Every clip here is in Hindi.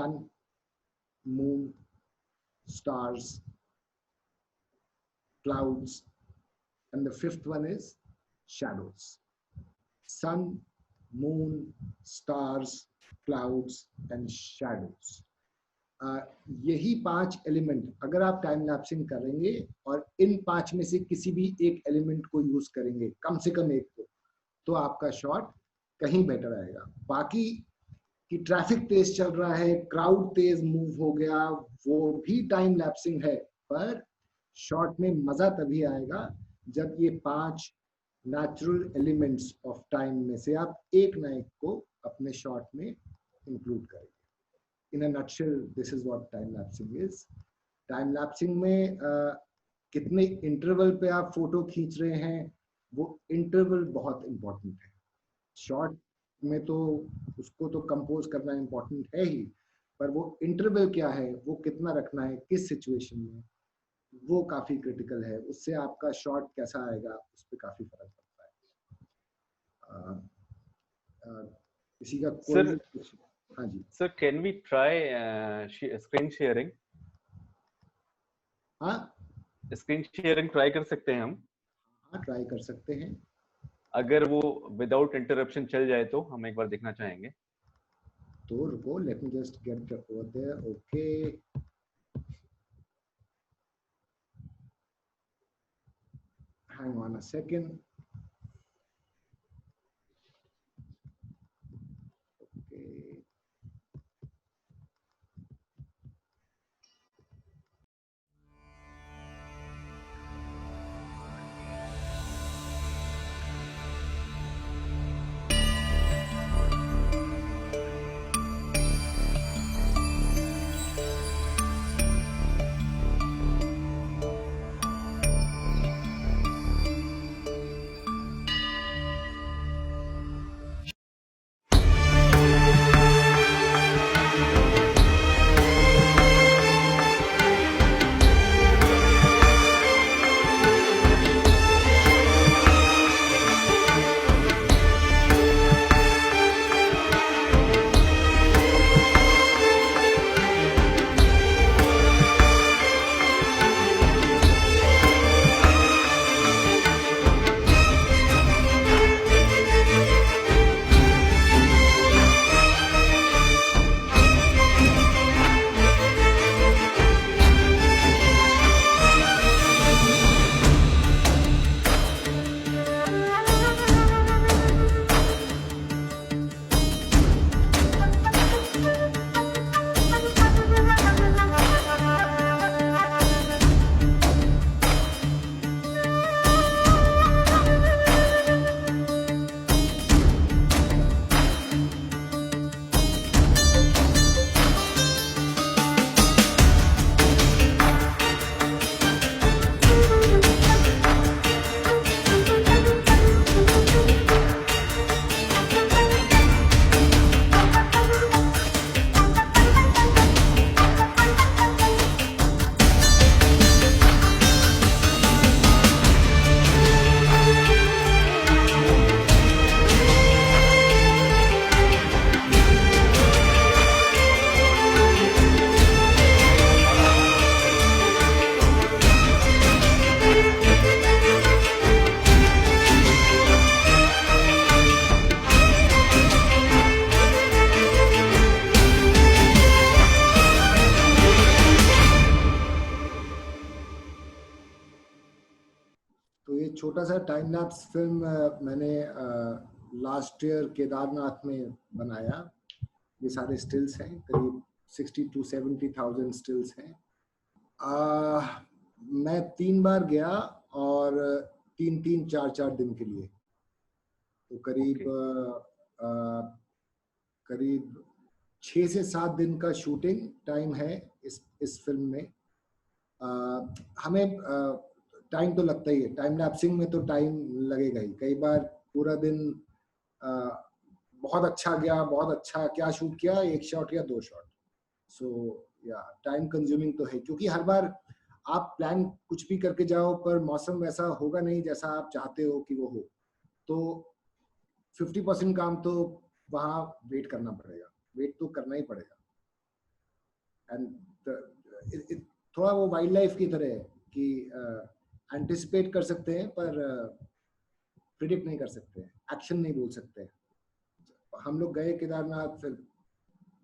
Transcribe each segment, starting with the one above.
sun, moon, stars, clouds, and the fifth one is shadows. Sun, moon, stars, clouds and shadows. यही 5 एलिमेंट अगर आप टाइम लैप्सिंग करेंगे और इन 5 में से किसी भी एक एलिमेंट को यूज करेंगे, कम से कम एक को, तो आपका शॉट कहीं बेटर आएगा. बाकी कि ट्रैफिक तेज चल रहा है, क्राउड तेज मूव हो गया, वो भी टाइम लैप्सिंग है, पर शॉट में मजा तभी आएगा जब ये 5 नेचुरल एलिमेंट्स ऑफ टाइम में से आप एक ना एक को अपने शॉट में इंक्लूड करेंगे. In a nutshell, this is what time lapsing is. Time lapsing में कितने इंटरवल पे आप फोटो खींच रहे हैं, वो इंटरवल बहुत इंपॉर्टेंट है. शॉर्ट में तो उसको तो कंपोज करना इंपॉर्टेंट है ही, पर वो इंटरवल क्या है, वो कितना रखना है, किस सिचुएशन में, वो काफी क्रिटिकल है. उससे आपका शॉट कैसा आएगा उस पर काफी फर्क पड़ता है. किसी का कोई हाँ जी sir, can we try screen sharing? हाँ, स्क्रीन शेयरिंग ट्राई कर सकते हैं हम? हाँ, ट्राई कर सकते हैं. अगर वो विदाउट इंटरप्शन चल जाए तो हम एक बार देखना चाहेंगे. तो रुको, let me just get over there. Okay, hang on a second. छोटा सा टाइम लैप्स फिल्म मैंने लास्ट ईयर केदारनाथ में बनाया. ये सारे स्टिल्स हैं, करीब 60 to 70,000 स्टिल्स हैं. मैं 3 बार गया और 3-3, 4-4 दिन के लिए, तो करीब 6 से 7 दिन का शूटिंग टाइम है इस फिल्म में. हमें टाइम तो लगता ही है, टाइम लैप्सिंग में तो टाइम लगेगा ही. कई बार पूरा दिन बहुत अच्छा गया, बहुत अच्छा क्या शूट किया, 1 शॉट या 2 शॉट. सो या टाइम कंज्यूमिंग तो है, क्योंकि हर बार आप प्लान कुछ भी करके जाओ पर मौसम वैसा होगा नहीं जैसा आप चाहते हो कि वो हो, तो 50% काम तो वहाँ वेट करना पड़ेगा, वेट तो करना ही पड़ेगा. एंड थोड़ा वो वाइल्ड लाइफ की तरह है कि एंटिसिपेट कर सकते हैं पर प्रिडिक्ट नहीं कर सकते, एक्शन नहीं बोल सकते। हम लोग गए केदारनाथ, फिर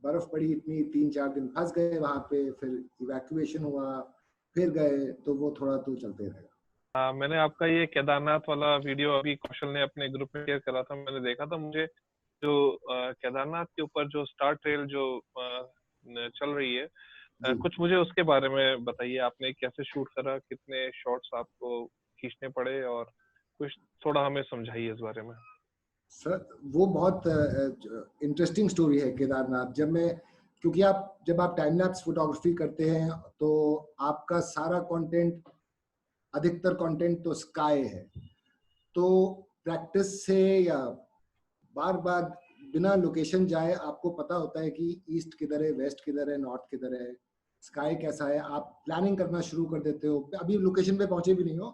बर्फ पड़ी इतनी, 3-4 दिन फंस गए वहां पे, फिर इवैक्यूएशन हुआ, फिर गए, तो वो थोड़ा तो चलते रहेगा। मैंने आपका ये केदारनाथ वाला वीडियो अभी कौशल ने अपने ग्रुप में शेयर करा था, मैंने देखा था। मुझे जो केदारनाथ के ऊपर जो स्टार ट्रेल जो चल रही है, कुछ मुझे उसके बारे में बताइए। आपने कैसे शूट करा, कितने शॉट्स आपको खींचने पड़े, और कुछ थोड़ा हमें समझाइए इस बारे में। सर वो बहुत इंटरेस्टिंग स्टोरी है केदारनाथ। क्योंकि जब आप टाइम लैप्स फोटोग्राफी करते हैं तो आपका सारा कंटेंट, अधिकतर कंटेंट तो स्काई है, तो प्रैक्टिस से या बार बार बिना लोकेशन जाए आपको पता होता है कि ईस्ट किधर है, वेस्ट किधर है, नॉर्थ किधर है, स्काई कैसा है। आप प्लानिंग करना शुरू कर देते हो, अभी लोकेशन पे पहुंचे भी नहीं हो,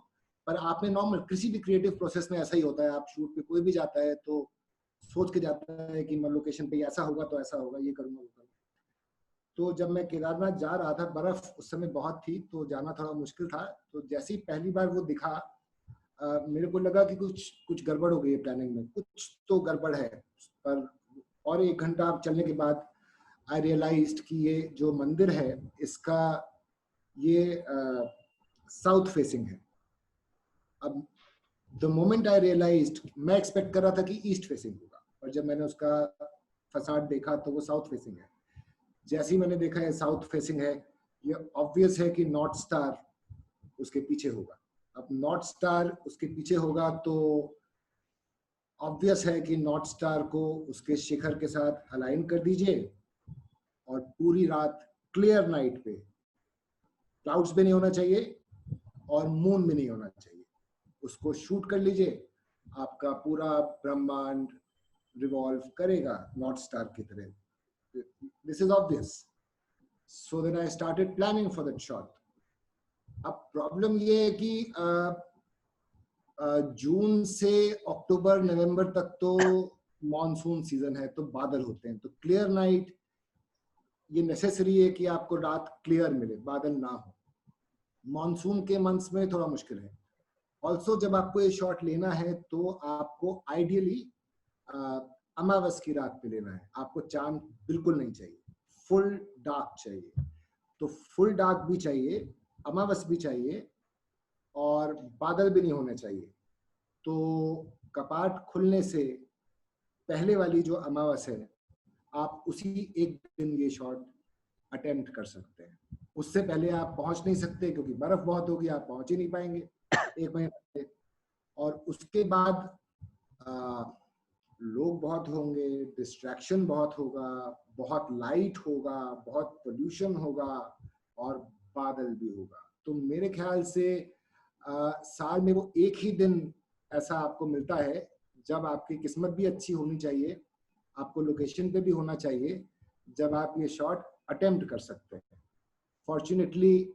पर आपने नॉर्मल किसी भी क्रिएटिव प्रोसेस में ऐसा ही होता है। आप शूट पे कोई भी जाता है तो सोच के जाता है कि मैं लोकेशन पे ऐसा होगा तो ऐसा होगा, ये करूंगा वो करूंगा। तो जब मैं केदारनाथ जा रहा था, बर्फ उस समय बहुत थी तो जाना थोड़ा मुश्किल था। तो जैसे ही पहली बार वो दिखा, मेरे को लगा कि कुछ गड़बड़ हो गई है प्लानिंग में, कुछ तो गड़बड़ है। पर और 1 घंटा चलने के बाद आई रियलाइज्ड कि ये जो मंदिर है इसका ये साउथ फेसिंग है। अब द मोमेंट आई रियलाइज्ड, मैं एक्सपेक्ट कर रहा था कि ईस्ट फेसिंग होगा, और जब मैंने उसका फसाड देखा तो वो साउथ फेसिंग है। जैसे ही मैंने देखा है साउथ फेसिंग है, ये ऑब्वियस है कि नॉर्थ स्टार उसके पीछे होगा। अब नॉर्थ स्टार उसके पीछे होगा तो ऑब्वियस है कि नॉर्थ स्टार को उसके शिखर के साथ अलाइन कर दीजिए, और पूरी रात क्लियर नाइट पे क्लाउड्स भी नहीं होना चाहिए और मून भी नहीं होना चाहिए, उसको शूट कर लीजिए। आपका पूरा ब्रह्मांड रिवॉल्व करेगा नॉर्थ स्टार की तरह। This is obvious. So then I started planning for that shot. अब प्रॉब्लम ये है कि जून से अक्टूबर नवंबर तक तो मॉनसून सीजन है, तो बादल होते हैं, तो क्लियर नाइट ये नेसेसरी है कि आपको रात क्लियर मिले, बादल ना हो। मॉनसून के मंथ्स में थोड़ा मुश्किल है। ऑल्सो जब आपको ये शॉट लेना है तो आपको आइडियली अमावस की रात पे लेना है। आपको चांद बिल्कुल नहीं चाहिए, फुल डार्क चाहिए। तो फुल डार्क भी चाहिए, अमावस भी चाहिए, और बादल भी नहीं होने चाहिए। तो कपाट खुलने से पहले वाली जो अमावस है, आप उसी एक दिन ये शॉट अटेम्प्ट कर सकते हैं। उससे पहले आप पहुंच नहीं सकते क्योंकि बर्फ बहुत होगी, आप पहुंच ही नहीं पाएंगे 1 महीने। और उसके बाद लोग बहुत होंगे, डिस्ट्रैक्शन बहुत होगा, बहुत लाइट होगा, बहुत पोल्यूशन होगा, और बादल भी होगा। तो मेरे ख्याल से साल में वो एक ही दिन ऐसा आपको मिलता है जब आपकी किस्मत भी अच्छी होनी चाहिए, आपको लोकेशन पे भी होना चाहिए, जब आप ये शॉट अटेम्प्ट कर सकते हैं। फॉर्चुनेटली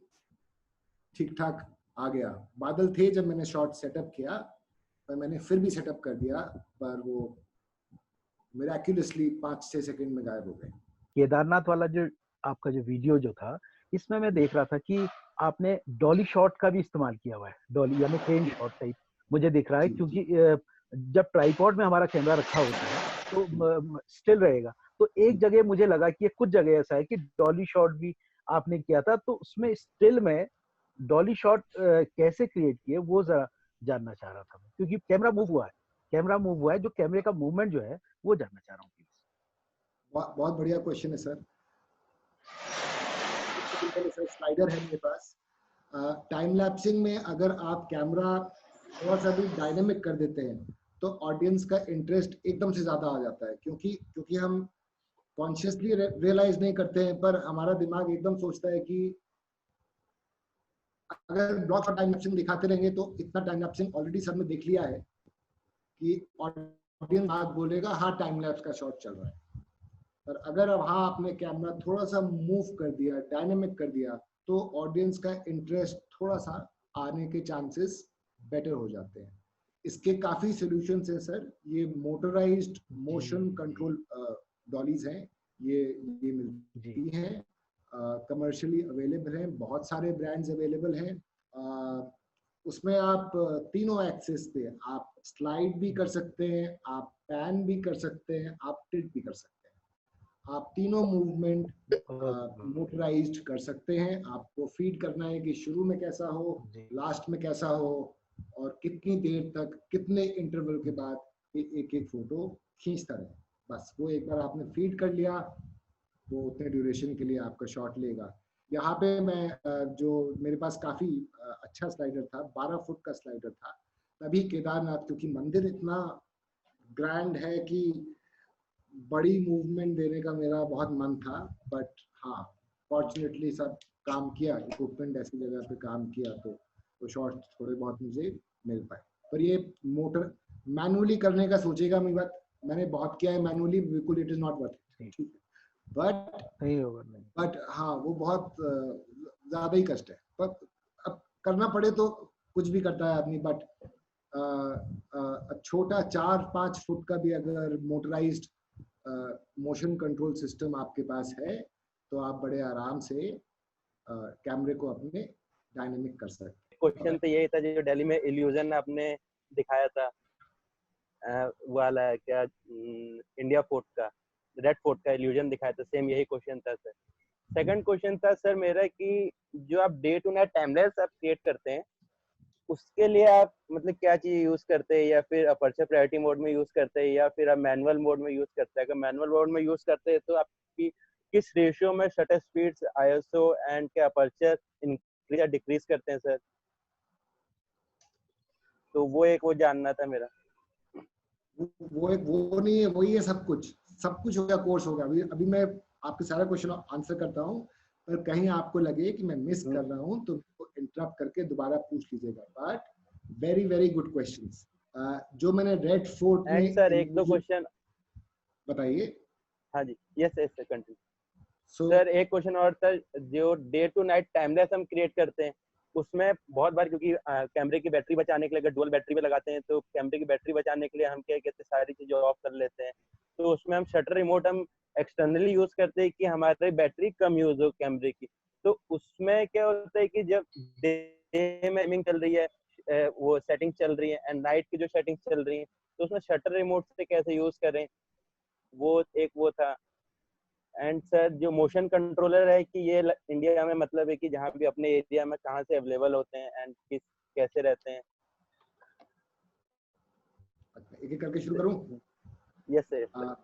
ठीक ठाक आ गया। बादल थे जब मैंने शॉट सेटअप किया, पर मैंने फिर भी सेटअप कर दिया, पर वो मिराक्युलसली 5-6 सेकंड में गायब हो गए। केदारनाथ वाला जो आपका जो वीडियो जो था, इसमें मैं देख रहा था कि आपने डॉली शॉट का भी इस्तेमाल किया हुआ है। डॉली यानी क्रेन शॉट टाइप मुझे दिख रहा है, क्योंकि जब ट्राइपॉड में हमारा कैमरा रखा होता है तो स्टिल रहेगा। तो एक जगह मुझे लगा कि कुछ जगह ऐसा है कि डॉली शॉट भी आपने किया था, तो उसमें स्टिल में डॉली शॉट कैसे क्रिएट किए वो जरा जानना चाह रहा था, क्योंकि कैमरा मूव हुआ है, जो कैमरे का मूवमेंट जो है वो जानना चाह रहा हूँ। बहुत बढ़िया क्वेश्चन है सर। स्लाइडर है मेरे पास। टाइम लैप्सिंग में अगर आप कैमरा थोड़ा सा भी डायनेमिक कर देते हैं तो ऑडियंस का इंटरेस्ट एकदम से ज्यादा आ जाता है, क्योंकि हम कॉन्शियसली रियलाइज नहीं करते हैं, पर हमारा दिमाग एकदम सोचता है कि अगर ब्लॉक और टाइम लैप्सिंग दिखाते रहेंगे तो इतना टाइम लैप्सिंग ऑलरेडी सबने देख लिया है कि ऑडियंस बात बोलेगा हाँ टाइम लैप्स का शॉट चल रहा है। पर अगर अब हाँ आपने कैमरा थोड़ा सा मूव कर दिया, डायनेमिक कर दिया, तो ऑडियंस का इंटरेस्ट थोड़ा सा आने के चांसेस बेटर हो जाते हैं। इसके काफी सॉल्यूशंस हैं सर। ये मोटराइज्ड मोशन कंट्रोल डॉलीज हैं, ये मिलती हैं। कमर्शियली अवेलेबल हैं, बहुत सारे ब्रांड्स अवेलेबल हैं। उसमें आप तीनों एक्सेस पे आप स्लाइड भी कर सकते हैं, आप पैन भी कर सकते हैं, आप टिल्ट भी कर सकते हैं। आप तीनों मूवमेंट मोटराइज्ड कर सकते हैं। आपको फीड करना है कि शुरू में कैसा हो, लास्ट में कैसा हो, और कितनी देर तक कितने इंटरवल के बाद एक एक फोटो खींचता रहे। बस वो एक बार आपने फीड कर लिया, वो उतने ड्यूरेशन के लिए आपका शॉट लेगा। यहाँ पे मैं जो मेरे पास काफ़ी अच्छा स्लाइडर था, 12 फुट का स्लाइडर था। तभी केदारनाथ, क्योंकि मंदिर इतना ग्रैंड है कि बड़ी मूवमेंट देने का मेरा बहुत मन था, बट हाँ फॉर्चुनेटली सब काम किया, इक्विपमेंट ऐसी जगह पे काम किया तो शॉट थोड़े बहुत मुझे मिल पाए। पर ये मोटर मैनुअली करने का सोचेगा मैं, बात मैंने बहुत किया है मैनुअली, बिल्कुल it is not worth it, ठीक है, बट हाँ वो बहुत ज्यादा ही कष्ट है। पर अब करना पड़े तो कुछ भी करता है आदमी, बट छोटा 4-5 फुट का भी अगर मोटराइज्ड मोशन कंट्रोल सिस्टम आपके पास है तो आप बड़े आराम से कैमरे को अपने डायनेमिक कर सकते हैं। क्वेश्चन तो यही था जो दिल्ली में इल्यूजन आपने दिखाया था, वाला क्या इंडिया फोर्ट का, रेड फोर्ट का इल्यूजन दिखाया था, सेम यही क्वेश्चन था सर। सेकंड क्वेश्चन था सर मेरा कि जो आप डे टू नाइट टाइमलेस आप क्रिएट करते हैं, उसके लिए आप मतलब क्या चीज यूज करते हैं, या फिर अपर्चर प्रायोरिटी मोड में यूज करते हैं, या फिर आप मैनुअल मोड में यूज करते हैं? अगर मैनुअल मोड में यूज करते हैं तो आपकी किस रेशियो में शटर स्पीड्स, आईएसओ एंड के अपर्चर इंक्रीज या डिक्रीज करते हैं सर? तो वो एक वो जानना था मेरा। वो नहीं है, वही है सब कुछ हो गया, कोर्स हो गया। अभी मैं आपके सारा क्वेश्चन आंसर करता हूँ, पर कहीं आपको लगे कि मैं मिस कर रहा हूँ तो इंटरप्ट करके दोबारा पूछ लीजिएगा। But very very good questions. जो मैंने रेड फोर्ट में सर एक दो क्वेश्चन बताइए। हाँ जी, yes yes sir, continue. Sir एक क्वेश्चन और था, जो डे टू नाइट टाइमलेस हम क्रिएट करते हैं उसमें बहुत बार, क्योंकि कैमरे की बैटरी बचाने के लिए अगर डुअल बैटरी पे लगाते हैं तो कैमरे की बैटरी बचाने के लिए हम क्या कहते हैं सारी चीजें ऑफ कर लेते हैं, तो उसमें हम शटर रिमोट हम एक्सटर्नली यूज करते हैं कि हमारी बैटरी कम यूज हो कैमरे की। तो उसमें क्या होता है कि जब डे में एमिंग चल रही है, वो सेटिंग चल रही है, एंड नाइट की जो सेटिंग चल रही है, तो उसमें शटर रिमोट से कैसे यूज करें, वो एक वो था। एंड सर जो मोशन कंट्रोलर है कि ये इंडिया में मतलब है कि जहाँ भी अपने एरिया में कहाँ से अवेलेबल होते हैं एंड किस कैसे रहते हैं? एक एक करके शुरू करूं? Yes sir.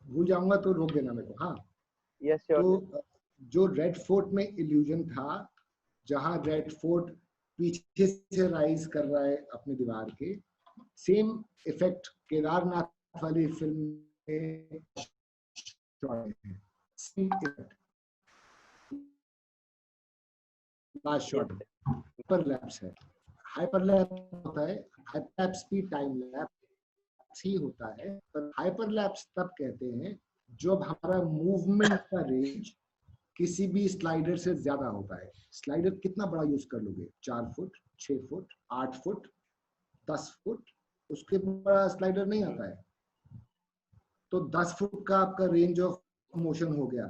भूल जाऊंगा तो रोक देना मेरे को। हाँ यस श्योर। तो जो रेड फोर्ट में इल्यूजन था, जहां रेड फोर्ट पीछे से राइज कर रहा है अपनी दीवार के, सेम इफेक्ट केदारनाथ वाली फिल्म में लास्ट शॉट हाइपरलैप्स है। हाइपरलैप्स होता है, हाइपरलैप्स भी टाइम लैप्स ही होता है, पर हाइपरलैप्स तब कहते हैं जब हमारा मूवमेंट का रेंज किसी भी स्लाइडर से ज्यादा होता है। स्लाइडर कितना बड़ा यूज कर लोगे? 4 फुट, 6 फुट, 8 फुट, 10 फुट, उसके बड़ा स्लाइडर नहीं आता है। तो 10 फुट का आपका रेंज ऑफ मोशन हो गया।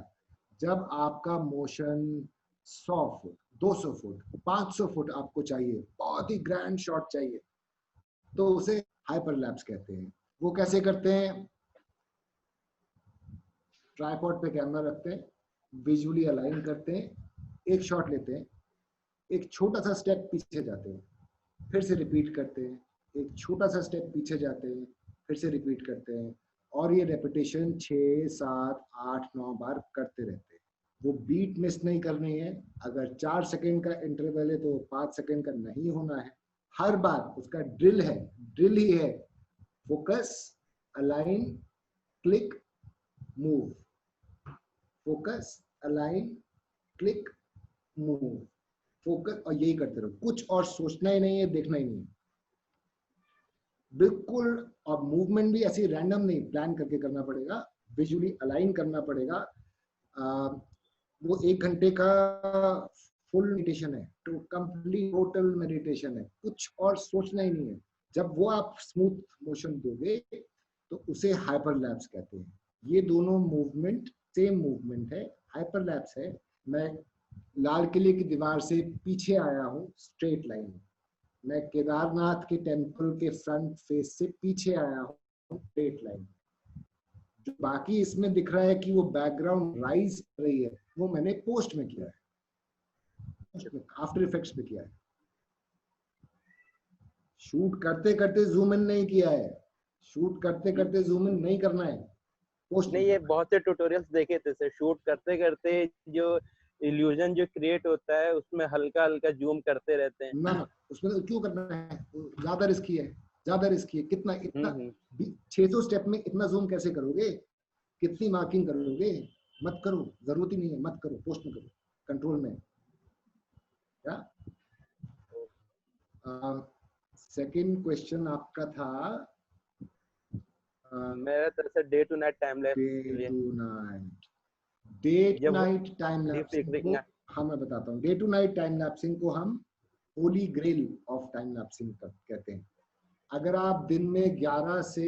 जब आपका मोशन 100 फुट, 200 फुट, 500 फुट आपको चाहिए, बहुत ही ग्रैंड शॉट चाहिए, तो उसे हाइपरलैप्स कहते हैं। वो कैसे करते हैं? ट्राइपॉड पे कैमरा रखते हैं, विजुअली अलाइन करते हैं, एक शॉट लेते हैं, एक छोटा सा स्टेप पीछे जाते हैं, फिर से रिपीट करते हैं, एक छोटा सा स्टेप पीछे जाते हैं, फिर से रिपीट करते हैं, और ये रेपिटेशन 6, 7, 8, 9 बार करते रहते हैं। वो बीट मिस नहीं करनी है। अगर 4 सेकंड का इंटरवल है तो 5 सेकंड का नहीं होना है। हर बार उसका ड्रिल है, ड्रिल ही है, focus, align, click, move, focus, align, click, move, focus, और यही करते रहो। कुछ और सोचना ही नहीं है, देखना ही नहीं है बिल्कुल। और मूवमेंट भी ऐसी रैंडम नहीं, प्लान करके करना पड़ेगा, विजुअली अलाइन करना पड़ेगा। वो 1 घंटे का फुल मेडिटेशन है, तो कंप्लीट टोटल मेडिटेशन है, कुछ और सोचना ही नहीं है। जब वो आप स्मूथ मोशन दोगे तो उसे हाइपरलैप्स कहते हैं। ये दोनों मूवमेंट सेम मूवमेंट है, हाइपरलैप्स है, मैं लाल किले की दीवार से पीछे आया हूँ स्ट्रेट लाइन में। मैं केदारनाथ के टेम्पल के फ्रंट फेस से पीछे आया हूँ स्ट्रेट लाइन में। जो बाकी इसमें दिख रहा है कि वो बैकग्राउंड राइज कर रही है, वो मैंने पोस्ट में किया है, आफ्टर इफेक्ट्स में किया है। शूट करते करते जूम इन नहीं किया है, शूट करते करते जूम इन नहीं करना है, पोस्ट नहीं, ये बहुत से ट्यूटोरियल्स देखे थे सर, शूट करते करते जो इल्यूजन जो क्रिएट होता है उसमें हल्का हल्का जूम करते रहते हैं। ना उसमें तो क्यों करना है, ज्यादा रिस्की है, ज्यादा रिस्की है। कितना इतना 600 स्टेप में इतना जूम कैसे करोगे, कितनी मार्किंग करोगे? मत करो, जरूरत ही नहीं है, मत करो, पोस्ट में करो, कंट्रोल में। क्या सेकंड क्वेश्चन आपका था? मेरा तरफ से day to night time lapse के लिए। Day to night time lapsing, हाँ मैं बताता हूँ। Day to night time lapsing को हम holy grail of time lapsing कहते हैं। अगर आप दिन में 11 से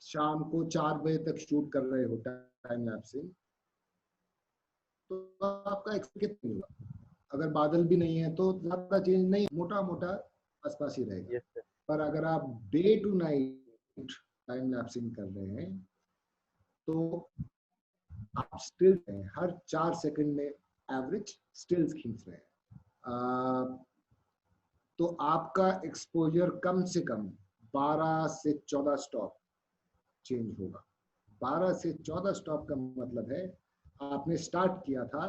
शाम को 4 बजे तक शूट कर रहे हो टाइम लैप्सिंग, तो आपका एक्सपीरियंस नहीं होगा। अगर बादल भी नहीं है तो ज्यादा चेंज नहीं, मोटा मोटा आसपास ही रहेगा। पर अगर आप day to night time lapsing कर रहे हैं तो आप स्टिल हर 4 सेकंड में एवरेज स्टिल्स खींच रहे हैं। तो आपका एक्सपोजर कम से कम 12 से 14 स्टॉप चेंज होगा। 12 से 14 स्टॉप का मतलब है आपने स्टार्ट किया था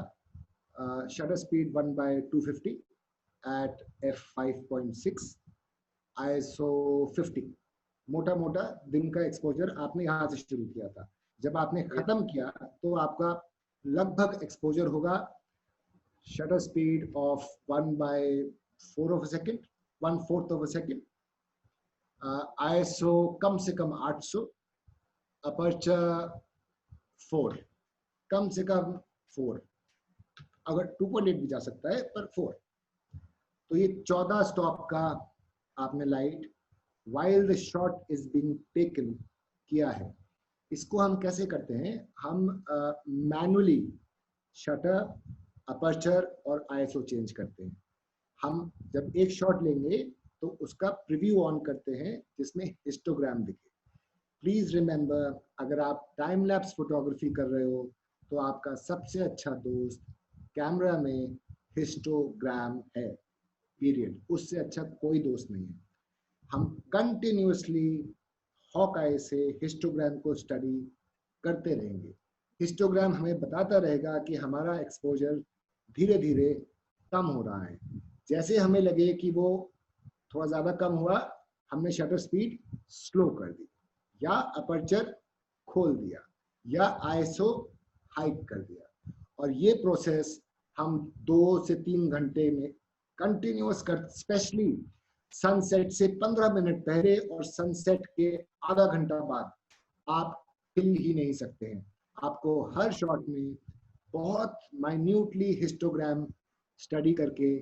shutter speed 1/250 at f5.6 ISO 50, मोटा मोटा दिन का एक्सपोजर आपने यहाँ से शुरू किया था। जब आपने खत्म किया तो आपका लगभग एक्सपोजर होगा shutter speed of 1/4 of a second, 1/4 of a second, ISO कम से कम 800, अपर्चर 4, कम से कम 4, अगर 2.8 भी जा सकता है पर 4। तो ये 14 स्टॉप का आपने light while the shot is being taken किया है। इसको हम कैसे करते हैं? हम मैनुअली शटर, अपर्चर और ISO चेंज करते हैं। हम जब एक शॉट लेंगे तो उसका प्रीव्यू ऑन करते हैं जिसमें हिस्टोग्राम दिखे। प्लीज रिमेंबर, अगर आप टाइम लैप्स फोटोग्राफी कर रहे हो तो आपका सबसे अच्छा दोस्त कैमरा में हिस्टोग्राम है, पीरियड। उससे अच्छा कोई दोस्त नहीं है। हम कंटिन्यूअसली हॉक आई से हिस्टोग्राम को स्टडी करते रहेंगे। हिस्टोग्राम हमें बताता रहेगा कि हमारा एक्सपोजर धीरे धीरे कम हो रहा है। जैसे हमें लगे कि वो थोड़ा ज़्यादा कम हुआ, हमने शटर स्पीड स्लो कर दी या अपर्चर खोल दिया या ISO हाइक कर दिया। और ये प्रोसेस हम 2 से 3 घंटे में कंटिन्यूअस कर, स्पेशली सनसेट से 15 मिनट पहले और सनसेट के आधा घंटा बाद आप हिल ही नहीं सकते हैं। आपको हर शॉट में बहुत माइन्यूटली हिस्टोग्राम स्टडी करके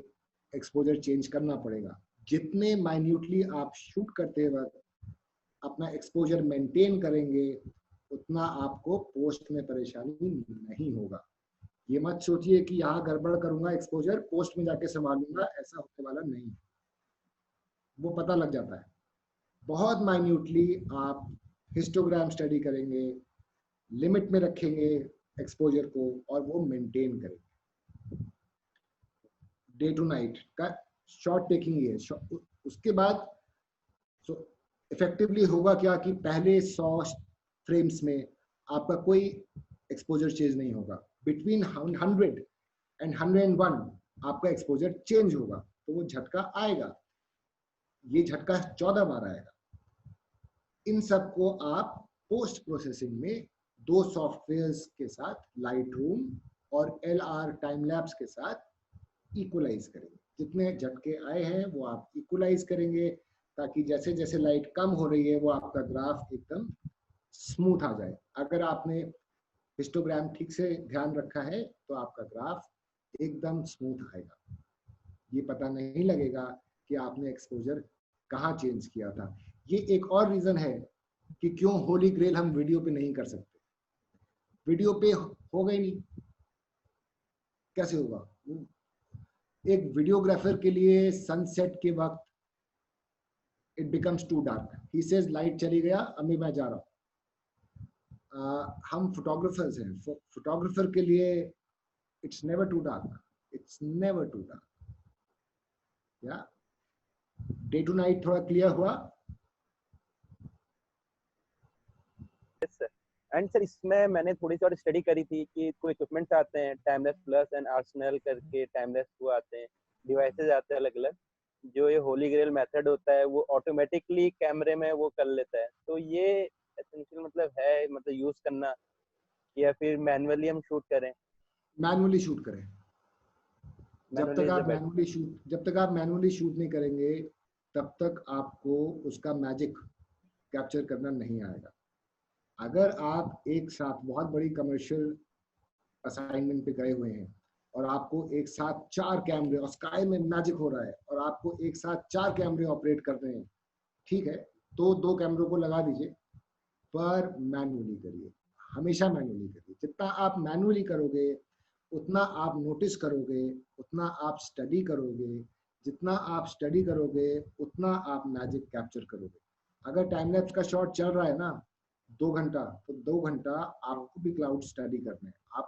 एक्सपोजर चेंज करना पड़ेगा। जितने माइन्यूटली आप शूट करते वक्त अपना एक्सपोजर मेंटेन करेंगे उतना आपको पोस्ट में परेशानी नहीं होगा। ये मत सोचिए कि यहाँ गड़बड़ करूंगा एक्सपोजर पोस्ट में जाके संभालूंगा, ऐसा होने वाला नहीं है। वो पता लग जाता है। बहुत माइन्यूटली आप हिस्टोग्राम स्टडी करेंगे, लिमिट में रखेंगे एक्सपोजर को और वो मेंटेन करेंगे। डे टू नाइट का शॉट टेकिंग ही है। उसके बाद इफेक्टिवली होगा क्या कि पहले 100 फ्रेम्स में आपका कोई एक्सपोजर चेंज नहीं होगा। बिटवीन 100 एंड 101 आपका एक्सपोजर चेंज होगा, तो वो झटका आएगा। ये झटका 14 बार आएगा। इन सब को आप पोस्ट प्रोसेसिंग में 2 सॉफ्टवेयर्स के साथ, लाइटरूम और LR टाइम लैप्स के साथ इक्वलाइज करेंगे। जितने झटके आए हैं वो आप इक्वलाइज करेंगे ताकि जैसे जैसे लाइट कम हो रही है वो आपका ग्राफ एकदम स्मूथ आ जाए। अगर आपने हिस्टोग्राम ठीक से ध्यान रखा है तो आपका ग्राफ एकदम स्मूथ आएगा। ये पता नहीं लगेगा कि आपने एक्सपोजर कहाँ चेंज किया था। ये एक और रीजन है कि क्यों होली ग्रेल हम वीडियो पे नहीं कर सकते। वीडियो पे होगा ही नहीं, कैसे होगा? एक वीडियोग्राफर के लिए सनसेट के वक्त it becomes too dark, he says light चली गया, अभी मैं जा रहा हूँ। हम फोटोग्राफर्स हैं, फोटोग्राफर के लिए it's never too dark, it's never too dark. या डे टू नाइट थोड़ा क्लियर हुआ? एंड सर इसमें मैंने थोड़ी सी और स्टडी करी थी कि कोई इक्विपमेंट्स आते हैं टाइमलेस प्लस एंड आर्सेनल करके, टाइमलेस वो आते हैं, डिवाइसेस आते हैं अलग अलग, जो ये होली ग्रेल मेथड होता है वो ऑटोमेटिकली कैमरे में वो कर लेता है। तो ये एसेंशियल मतलब है, मतलब यूज करना, या फिर मैनुअली हम शूट करें? मैनुअली शूट करें। जब तक आप मैनुअली शूट नहीं करेंगे तब तक आपको उसका मैजिक कैप्चर करना नहीं आएगा। अगर आप एक साथ बहुत बड़ी कमर्शियल असाइनमेंट पे गए हुए हैं और आपको एक साथ 4 कैमरे और स्काई में मैजिक हो रहा है और आपको एक साथ 4 कैमरे ऑपरेट कर रहे हैं, ठीक है, तो 2 कैमरों को लगा दीजिए, पर मैनुअली करिए, हमेशा मैनुअली करिए। जितना आप मैनुअली करोगे उतना आप नोटिस करोगे, उतना आप स्टडी करोगे, जितना आप स्टडी करोगे उतना आप मैजिक कैप्चर करोगे। अगर टाइम लैप्स का शॉट चल रहा है ना 2 घंटा, तो 2 घंटा आपको भी क्लाउड स्टडी करना है।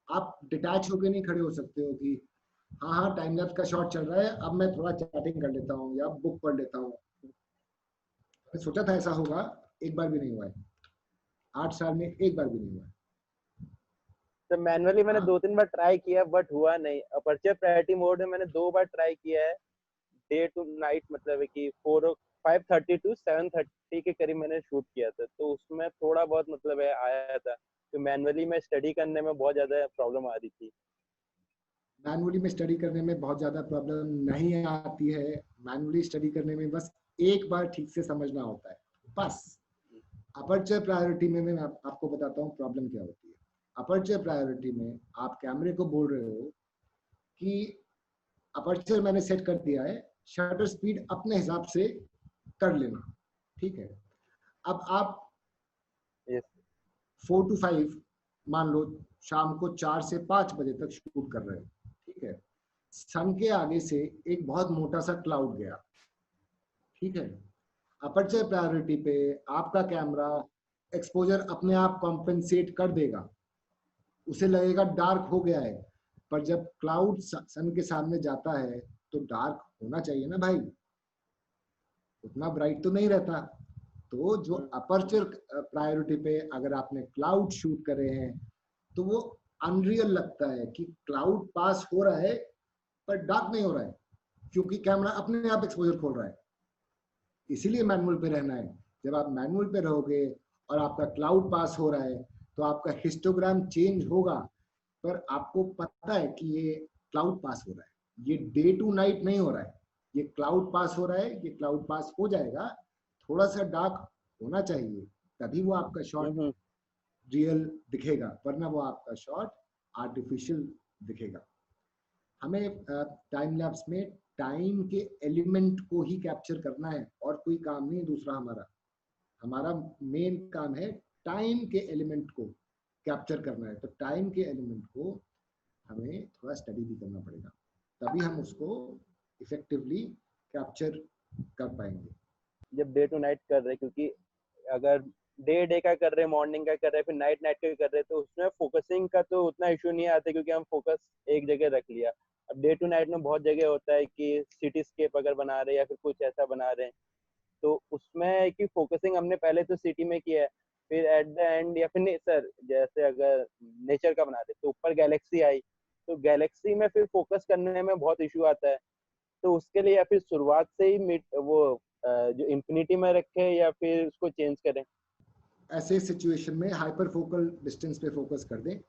आप डिटैच होकर नहीं खड़े हो सकते हो कि हाँ टाइम लैप्स का शॉट चल रहा है, अब मैं थोड़ा चैटिंग कर लेता हूँ या बुक पढ़ लेता हूँ। मैंने सोचा था ऐसा होगा, एक बार भी नहीं हुआ है, 8 साल में एक बार भी नहीं हुआ है। तो मैनुअली मैंने 2-3 बार ट्राई किया बट हुआ नहीं। अपर्चर प्रायोरिटी मोड में मैंने 2 बार ट्राई किया है, डे टू नाइट, मतलब है कि 5:30 to 7:30 के करीब मैंने शूट किया था, तो उसमें थोड़ा बहुत मतलब है आया था। तो मैनुअली में स्टडी करने में बहुत ज्यादा प्रॉब्लम आ रही थी। मैनुअली में स्टडी करने में बहुत ज्यादा प्रॉब्लम नहीं आती है। मैनुअली स्टडी करने में बस एक बार ठीक से समझना होता है, बस। अपर्चर प्रायोरिटी में मैं आपको बताता हूँ प्रॉब्लम क्या होती है। अपर्चर प्रायोरिटी में आप कैमरे को बोल रहे हो कि अपर्चर मैंने सेट कर दिया है, शटर स्पीड अपने हिसाब से कर लेना, ठीक है। अब आप 4 to 5 मान लो शाम को 4 से 5 बजे तक शूट कर रहे हो, ठीक है। सन के आगे से एक बहुत मोटा सा क्लाउड गया, ठीक है। अपर्चर प्रायोरिटी पे आपका कैमरा एक्सपोजर अपने आप कॉम्पेंसेट कर देगा, उसे लगेगा डार्क हो गया है, पर जब क्लाउड सन के सामने जाता है तो डार्क होना चाहिए ना भाई, उतना ब्राइट तो नहीं रहता। तो जो अपर्चर प्रायोरिटी पे अगर आपने क्लाउड शूट करे हैं तो वो अनरियल लगता है कि क्लाउड पास हो रहा है पर डार्क नहीं हो रहा है, क्योंकि कैमरा अपने आप एक्सपोजर खोल रहा है। इसीलिए मैनुअल पे रहना है। जब आप मैनुअल पे रहोगे और आपका क्लाउड पास हो रहा है तो आपका हिस्टोग्राम चेंज होगा, पर आपको पता है कि ये क्लाउड पास हो रहा है, ये डे टू नाइट नहीं हो रहा है, ये क्लाउड पास हो रहा है, ये क्लाउड पास हो जाएगा। थोड़ा सा डार्क होना चाहिए तभी वो आपका शॉट रियल दिखेगा, वरना वो आपका शॉट आर्टिफिशियल दिखेगा। हमें टाइम लैप्स में टाइम के एलिमेंट को ही कैप्चर करना है और कोई काम नहीं दूसरा। हमारा मेन काम है टाइम के एलिमेंट को कैप्चर करना है। तो टाइम के एलिमेंट को हमें थोड़ा स्टडी भी करना पड़ेगा, तभी हम उसको इफेक्टिवली कैप्चर कर पाएंगे। जब डे टू नाइट कर रहे, क्योंकि अगर डे का कर रहे, मॉर्निंग का कर रहे, फिर नाइट का कर रहे, तो उसमें फोकसिंग का तो उतना इशू नहीं आता क्योंकि हम फोकस एक जगह रख लिया। अब डे टू नाइट में बहुत जगह होता है कि सिटी स्केप अगर बना रहे या फिर कुछ ऐसा बना रहे हैं, तो उसमें कि फोकसिंग हमने पहले तो सिटी में किया है, फिर एट द एंड या फिर सर जैसे अगर नेचर का बना रहे तो ऊपर गैलेक्सी आई, तो गैलेक्सी में फिर फोकस करने में बहुत इशू आता है। तो उसके लिए या फिर शुरुआत से ही वो जो इंफिनिटी में रखे या फिर उसको चेंज करें? ऐसे सिचुएशन में हाइपर फोकल डिस्टेंस पे फोकस कर दें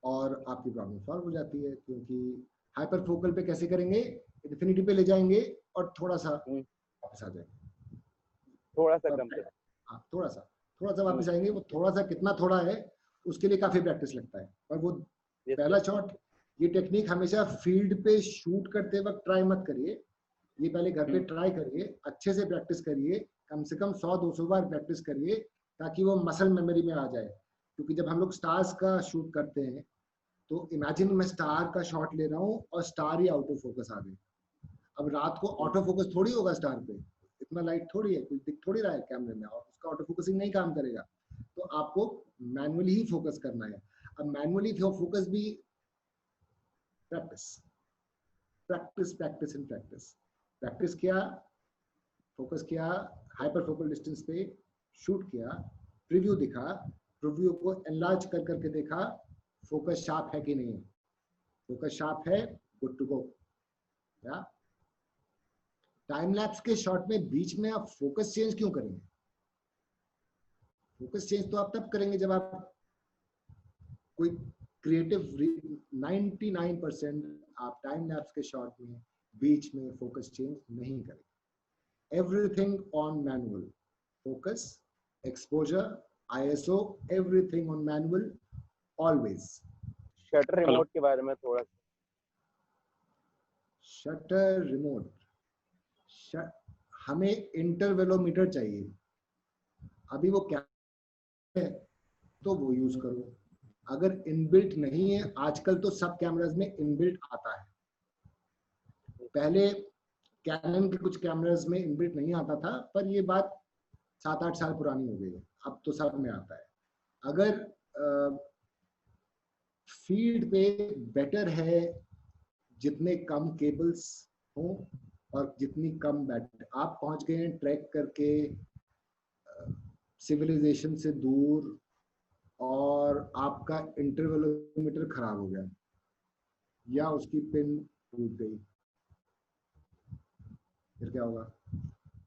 और आपकी प्रॉब्लम सॉल्व हो जाती है। क्योंकि हाइपर फोकल पे कैसे करेंगे, इंफिनिटी पे ले जाएंगे और थोड़ा सा वापस आ जाएंगे, थोड़ा सा कम करें, हाँ थोड़ा सा वापस आएंगे। वो थोड़ा सा कितना थोड़ा है उसके लिए काफी प्रैक्टिस लगता है। और वो पहला शॉट, ये टेक्निक हमेशा फील्ड पे शूट करते वक्त ट्राई मत करिए, ये पहले घर पे ट्राई करिए, अच्छे से प्रैक्टिस करिए, कम से कम 100-200 बार प्रैक्टिस करिए ताकि वो मसल मेमोरी में आ जाए। क्योंकि जब हम लोग स्टार्स का शूट करते हैं तो इमेजिन मैं स्टार का शॉट ले रहा हूँ और स्टार ही आउट ऑफ फोकस आ गई। अब रात को ऑटो फोकस थोड़ी होगा स्टार पे, इतना लाइट थोड़ी है, कुछ दिख थोड़ी रहा है कैमरे में, और उसका ऑटो फोकसिंग नहीं काम करेगा। तो आपको मैनुअली ही फोकस करना है। अब मैनुअली फोकस भी practice practice practice and practice. Practice किया, फोकस किया, हाइपर फोकल डिस्टेंस पे शूट किया, प्रीव्यू दिखा, प्रीव्यू को एनलार्ज कर करके देखा, फोकस शार्प है कि नहीं है। फोकस शार्प है, गुड टू गो। या टाइम लैप्स के शॉट में बीच में आप फोकस चेंज क्यों करेंगे? फोकस चेंज तो आप तब करेंगे जब आप कोई क्रिएटिव 99% आप टाइम लैप्स के शॉट में बीच में फोकस चेंज नहीं करेंगे। Everything on manual, focus, exposure, ISO, everything on manual always. Shutter remote के बारे में थोड़ा। शटर रिमोट, हमें इंटरवेलोमीटर चाहिए। अभी वो क्या है तो वो यूज करो। अगर इनबिल्ट नहीं है, आजकल तो सब कैमरास में इनबिल्ट आता है। पहले कैनन के कुछ कैमरास में इनबिल्ट नहीं आता था, पर ये बात 7-8 साल पुरानी हो गई है, अब तो सब में आता है। अगर फील्ड पे बेटर है जितने कम केबल्स हो और जितनी कम बैटरी। आप पहुंच गए हैं ट्रैक करके सिविलाइजेशन से दूर और आपका इंटरवेलोमीटर खराब हो गया या उसकी पिन टूट गई, फिर क्या होगा?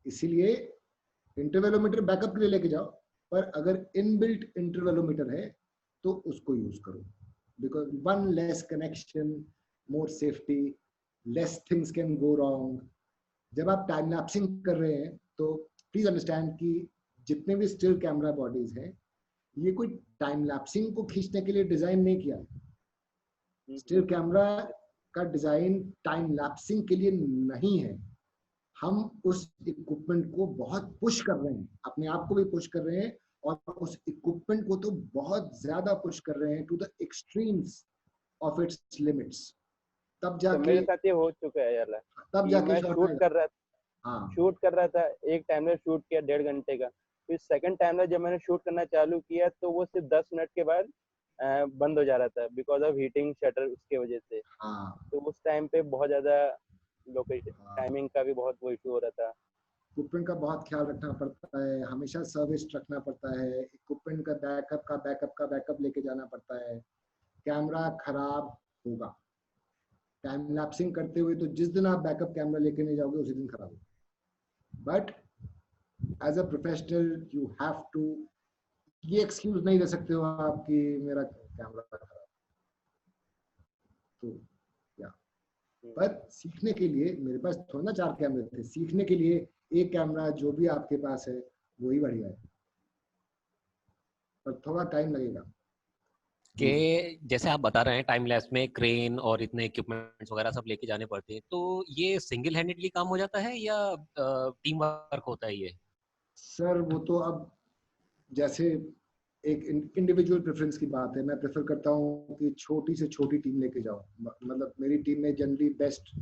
इसीलिए इंटरवेलोमीटर बैकअप के लिए लेके जाओ, पर अगर इनबिल्ट इंटरवेलोमीटर है तो उसको यूज करो। Because one less connection, more safety, less things can go wrong. जब आप टाइम लैप्सिंग कर रहे हैं तो प्लीज अंडरस्टैंड कि जितने भी स्टिल कैमरा बॉडीज हैं, ये कोई टाइम लैप्सिंग को खींचने के लिए डिजाइन नहीं किया। स्टिल कैमरा का डिजाइन टाइम लैप्सिंग के लिए नहीं है। हम उस इक्विपमेंट को बहुत पुश कर रहे हैं, अपने आप को भी पुश कर रहे हैं, और उस इक्विपमेंट को तो बहुत ज्यादा पुश कर रहे हैं to the extremes of its limits. तब जाके मेरे साथ ये हो चुका है यार। तब जाके मैं शूट कर रहा था, हाँ, शूट कर रहा था, एक टाइमर शूट किया 1.5 घंटे का। फिर सेकंड टाइमर जब मैंने शूट करना चालू किया तो वो सिर्फ 10 मिनट के बाद बंद हो जा रहा था, बिकॉज ऑफ हीटिंग शटर उसके वजह से। हाँ, तो उस टाइम पे बहुत ज्यादा लोकेशन टाइमिंग का भी बहुत वो इशू हो रहा था। इक्विपमेंट का बहुत ख्याल रखना पड़ता है, हमेशा सर्विस रखना पड़ता है, इक्विपमेंट का बैकअप लेके जाना पड़ता है। कैमरा खराब होगा टाइम लैप्सिंग करते हुए, तो जिस दिन आप बैकअप कैमरा लेके नहीं जाओगे उसी दिन खराब होगा। But as a professional you have to, ये एक्सक्यूज नहीं दे सकते हो आप कि मेरा कैमरा खराब। तो या पर सीखने के लिए मेरे पास थोड़ा ना 4 कैमरे थे, सीखने के लिए एक कैमरा जो भी आपके पास है वही बढ़िया है, पर थोड़ा टाइम लगेगा। कि जैसे आप बता रहे हैं टाइम लैप्स में क्रेन और इतने इक्विपमेंट्स वगैरह सब लेके जाने पड़ते हैं, तो ये सिंगल हैंडेडली काम हो जाता है या टीम वर्क होता है ये? सर वो तो अब जैसे एक इंडिविजुअल प्रेफरेंस की बात है। मैं प्रेफर करता हूँ कि छोटी से छोटी टीम लेके जाओ। मतलब मेरी टीम में जनरली बेस्ट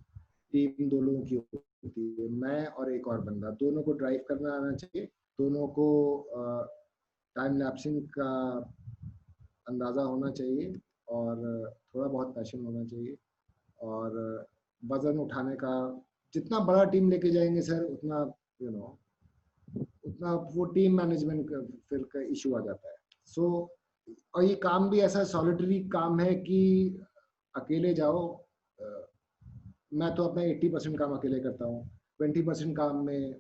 टीम 2 लोगों की होती है, मैं और एक और बंदा। दोनों को ड्राइव करना आना चाहिए, दोनों को टाइम लैप्सिंग का अंदाज़ा होना चाहिए और थोड़ा बहुत पैशन होना चाहिए, और वजन उठाने का। जितना बड़ा टीम लेके जाएंगे सर उतना उतना वो टीम मैनेजमेंट का फिर का इशू आ जाता है। सो और ये काम भी ऐसा सॉलिटरी काम है कि अकेले जाओ। मैं तो अपना 80% काम अकेले करता हूँ, 20% काम में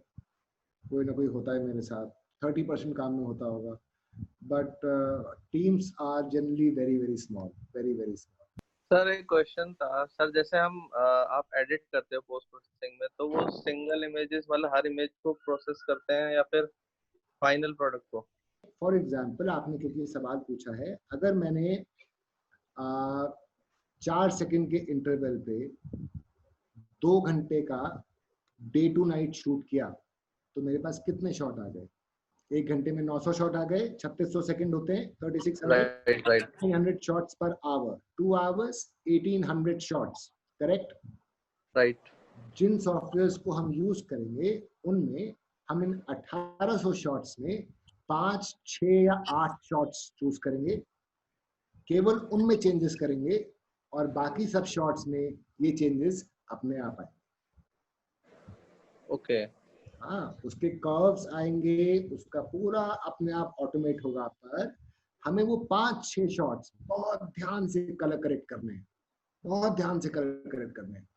कोई ना कोई होता है मेरे साथ, 30% काम में होता होगा, but teams are generally very very small, very very small. Sir एक क्वेश्चन था सर, जैसे हम आप एडिट करते हो पोस्ट प्रोसेसिंग में, तो वो सिंगल इमेजेस मतलब हर इमेज को प्रोसेस करते हैं या फिर फाइनल प्रोडक्ट को? फॉर एग्जाम्पल आपने क्योंकि सवाल पूछा है, अगर मैंने 4 सेकंड के इंटरवल पे 2 घंटे का डे टू नाइट शूट किया तो मेरे पास कितने शॉट आ गए? 1 घंटे में 900 शॉट आ गए, 3600 सेकंड होते हैं, 3600 right 300 shots per hour, 2 hours 1800 shots, correct. Right. जिन सॉफ्टवेयर्स को हम यूज करेंगे उनमें हम इन 1800 शॉट्स में 5, 6 या 8 शॉट्स चूज करेंगे, केवल उनमें चेंजेस करेंगे और बाकी सब शॉट्स में ये चेंजेस अपने आप आएंगे। ओके। हाँ, उसके कर्व्स आएंगे, उसका पूरा अपने आप ऑटोमेट होगा। पर हमें वो 5-6 शॉट्स बहुत ध्यान से कलर करेक्ट करने हैं, बहुत ध्यान से कलर करेक्ट करने हैं,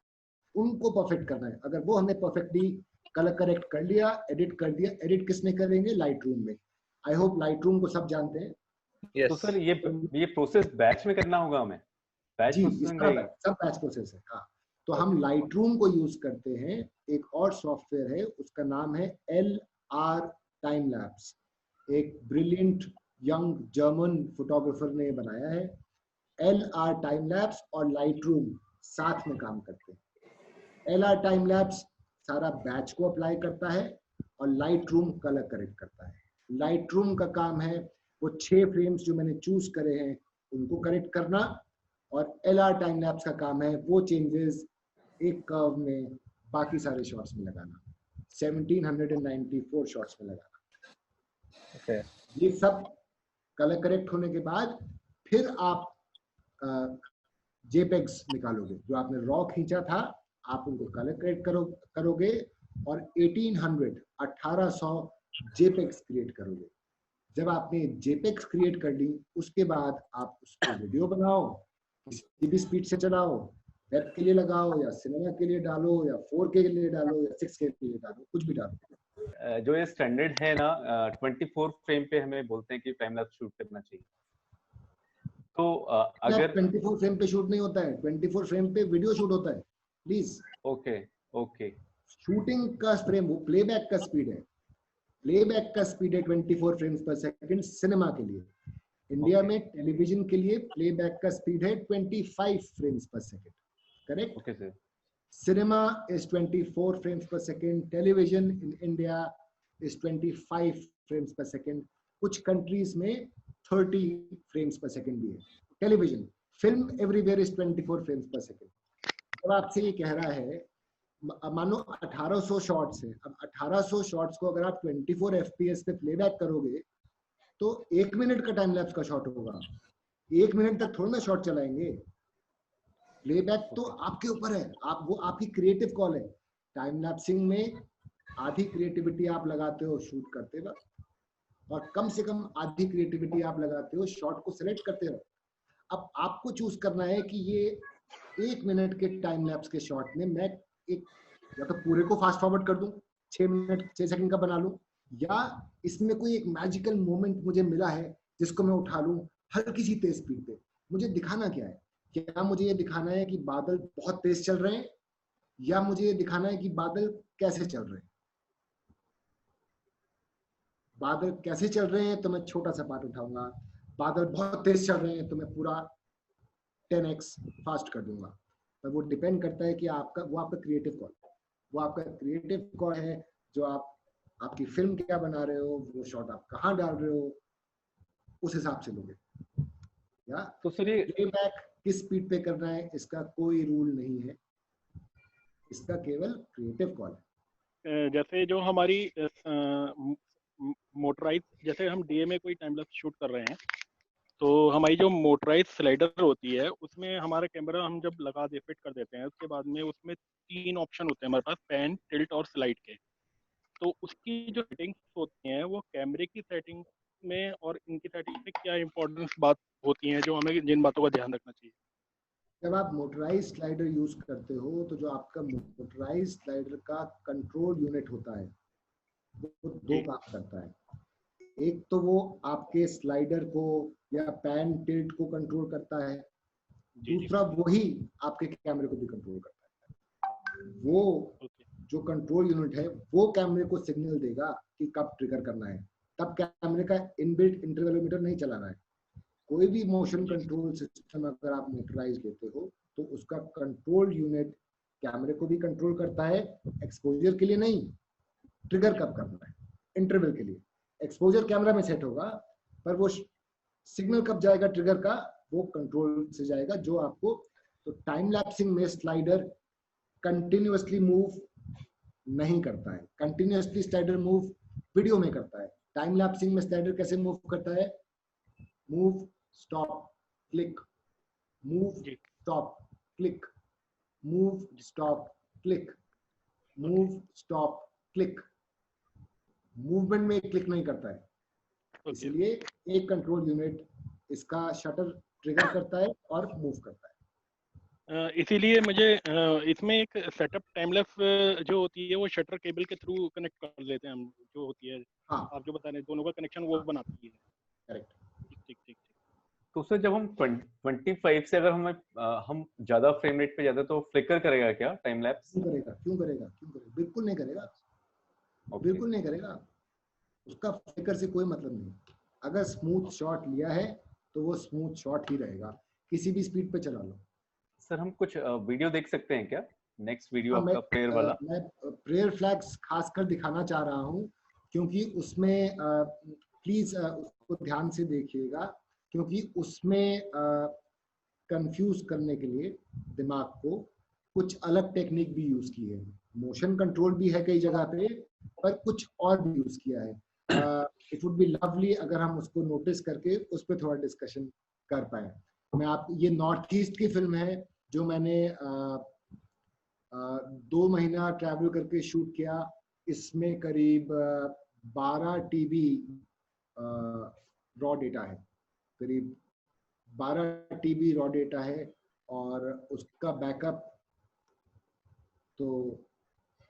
उनको परफेक्ट करना है। अगर वो हमने परफेक्टली कलर करेक्ट कर लिया, एडिट कर दिया, एडिट किसमें करेंगे? लाइट रूम में। आई होप लाइट रूम को सब जानते हैं। yes. तो सर ये प्रोसेस बैच में करना होगा हमें? बैच जी, प्रोसेसिंग सब बैच प्रोसेस है। हाँ, तो हम लाइट रूम को यूज करते हैं। एक और सॉफ्टवेयर है, उसका नाम है LR टाइम लैप्स। एक ब्रिलियंट यंग जर्मन फोटोग्राफर ने बनाया है। LR टाइम लैप्स और लाइट रूम साथ में काम करते हैं। LR टाइम लैप्स सारा बैच को अप्लाई करता है और लाइट रूम कलर करेक्ट करता है। लाइट रूम का काम है वो 6 फ्रेम्स जो मैंने चूज करे हैं उनको करेक्ट करना, और LR टाइम लैप्स का काम है वो चेंजेस एक कर्व में बाकी सारे शॉट्स में लगाना, 1794 शॉट्स में लगाना। okay. ये सब कलर करेक्ट होने के बाद फिर आप JPEGs निकालोगे। जो आपने रॉ खींचा था, आप उनको कलर करेक्ट करोगे और 1800 JPEGs क्रिएट करोगे। जब आपने JPEGs क्रिएट कर ली, उसके बाद आप उसको वीडियो बनाओ, किसी भी स्पीड से चलाओ, वेब के लिए लगाओ या सिनेमा के लिए डालो या 4K के लिए डालो या 6K के लिए डालो, कुछ भी डालो। जो ये स्टैंडर्ड है ना, 24 फ्रेम पे हमें बोलते हैं कि टाइम लैप्स शूट करना चाहिए। तो अगर 24 फ्रेम पे शूट नहीं होता है, 24 फ्रेम पे वीडियो शूट होता है, प्लीज। ओके। शूटिंग का फ्रेम वो प्लेबैक का स्पीड है। प्लेबैक का स्पीड है 24 फ्रेम्स पर सेकंड सिनेमा के लिए। इंडिया में टेलीविजन के लिए प्लेबैक का स्पीड है 25 फ्रेम्स पर second, correct? Okay sir. Cinema is 24 frames per second. Television in India is 25 frames per second. कुछ countries में 30 frames per second भी है। Television, film everywhere is 24 frames per second. अब आपसे ये कह रहा है, मानो 1800 शॉट्स है। अब 1800 शॉट्स को अगर आप 24 FPS पे प्लेबैक करोगे तो 1 मिनट का टाइम लैप्स का शॉट होगा। 1 मिनट तक थोड़ा ना शॉट चलाएंगे। प्लेबैक तो आपके ऊपर है, वो आपकी क्रिएटिव कॉल है। टाइम लैप्सिंग में आधी क्रिएटिविटी आप लगाते हो शूट करते वक्त, और कम से कम आधी क्रिएटिविटी आप लगाते हो शॉट को सिलेक्ट करते हो। अब आपको चूज करना है कि ये 1 मिनट के टाइम लैप्स के शॉट में मैं एक या तो पूरे को फास्ट फॉरवर्ड कर दूं, 6 मिनट 6 सेकंड का बना लूं, या इसमें कोई एक मैजिकल मोमेंट मुझे मिला है जिसको मैं उठा लूं हल्की सी तेज स्पीड पे। मुझे दिखाना क्या है? क्या मुझे ये दिखाना है कि बादल बहुत तेज चल रहे हैं, या मुझे ये दिखाना है कि बादल कैसे चल रहे हैं? बादल कैसे चल रहे हैं तो मैं छोटा सा पार्ट उठाऊंगा, बादल बहुत तेज चल रहे हैं तो मैं पूरा 10x फास्ट कर दूंगा। पर वो डिपेंड करता है कि वो आपका क्रिएटिव कॉल है। वो आपका क्रिएटिव कॉल है जो आपकी फिल्म क्या बना रहे हो, वो शॉट आप कहाँ डाल रहे हो, उस हिसाब से लोगे। या तो सर ये प्लेबैक किस स्पीड पे करना है इसका कोई रूल नहीं है, इसका केवल क्रिएटिव कॉल है। जैसे जो हमारी मोटराइज, जैसे हम डे में कोई टाइम लैप्स शूट कर रहे हैं, तो हमारी जो मोटराइज स्लाइडर होती है उसमें हमारा कैमरा हम जब लगा दे फिट कर देते हैं, उसके बाद में उसमें 3 ऑप्शन होते हैं हमारे पास, पैन, टिल्ट और स्लाइड के। तो उसकी जो सेटिंग्स होती हैं वो कैमरे की सेटिंग में और इनकी सेटिंग में क्या इंपॉर्टेंस बात होती हैं जो हमें जिन बातों का ध्यान रखना चाहिए? जब आप मोटराइज स्लाइडर यूज करते हो तो जो आपका मोटराइज स्लाइडर का कंट्रोल यूनिट होता है वो 2 काम करता है। एक तो वो आपके स्लाइडर को या पैन टिल्ट को कंट्रोल करता है, दूसरा वही आपके कैमरे को भी कंट्रोल करता है। वो जो कंट्रोल यूनिट है वो कैमरे को सिग्नल देगा कि कब ट्रिगर करना है। तब कैमरे का इनबिल्ट इंटरवलोमीटर नहीं चलाना है। कोई भी मोशन कंट्रोल सिस्टम अगर आप मोटराइज लेते हो तो उसका कंट्रोल यूनिट कैमरे को भी कंट्रोल करता है, एक्सपोजर के लिए नहीं, ट्रिगर कब करना है, इंटरवल के लिए। एक्सपोजर कैमरा में सेट होगा, पर वो सिग्नल कब जाएगा ट्रिगर का, वो कंट्रोल से जाएगा जो आपको। तो टाइम लैप्सिंग में स्लाइडर कंटिन्यूअसली मूव नहीं करता है, कंटिन्यूअसली स्लाइडर मूव वीडियो में करता है। टाइम लैप्सिंग में स्लाइडर कैसे मूव करता है, move stop click, move stop click, move stop click, move stop click, movement में क्लिक नहीं करता है। इसलिए एक कंट्रोल यूनिट इसका शटर ट्रिगर करता है और मूव करता है। इसीलिए मुझे इसमें एक सेटअप टाइम लैप्स जो होती है वो शटर केबल के थ्रू कनेक्ट कर लेते हैं हम, जो होती है। हाँ, आप जो बता रहे हैं दोनों का कनेक्शन वो बनाती है। करेक्ट। ठीक ठीक ठीक। तो सर जब हम 25 से अगर हम ज्यादा फ्रेम रेट पे जाते तो फ्लिकर करेगा क्या टाइम लैप्स? क्यों करेगा, क्यों करेगा, क्यों करेगा? बिल्कुल नहीं करेगा, बिल्कुल नहीं करेगा। उसका फ्लिकर से कोई मतलब नहीं। अगर स्मूथ शॉट लिया है तो वो स्मूथ शॉट ही रहेगा, किसी भी स्पीड पे चला लो। सर हम कुछ वीडियो देख सकते हैं क्या, नेक्स्ट वीडियो हाँ, आपका प्रेयर वाला? मैं प्रेयर फ्लैग्स खासकर दिखाना चाह रहा हूँ, क्योंकि उसमें प्लीज उसको ध्यान से देखिएगा, क्योंकि उसमें कंफ्यूज करने के लिए दिमाग को कुछ अलग टेक्निक भी यूज की है। मोशन कंट्रोल भी है कई जगह पे, पर कुछ और भी यूज किया है। इट वुड बी लवली अगर हम उसको नोटिस करके उस पर थोड़ा डिस्कशन कर पाए। ये नॉर्थ ईस्ट की फिल्म है जो मैंने 2 महीना ट्रैवल करके शूट किया। इसमें करीब 12 टीबी रॉ डेटा है, करीब 12 टीबी रॉ डेटा है, और उसका बैकअप तो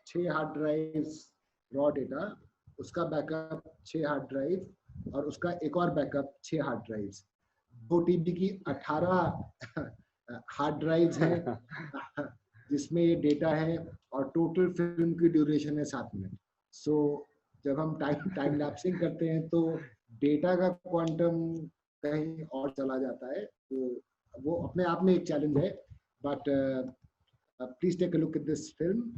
6 हार्ड ड्राइव्स रॉ डेटा, उसका बैकअप 6 हार्ड ड्राइव, और उसका एक और बैकअप 6 हार्ड ड्राइव्स। 2 टीबी की 18 हार्ड ड्राइव्स हैं जिसमें ये डेटा है, और टोटल फिल्म की ड्यूरेशन है 7 मिनट। सो जब हम टाइम लैप्सिंग करते हैं तो डेटा का क्वांटम कहीं और चला जाता है, तो वो अपने आप में एक चैलेंज है। But please take a look at this film.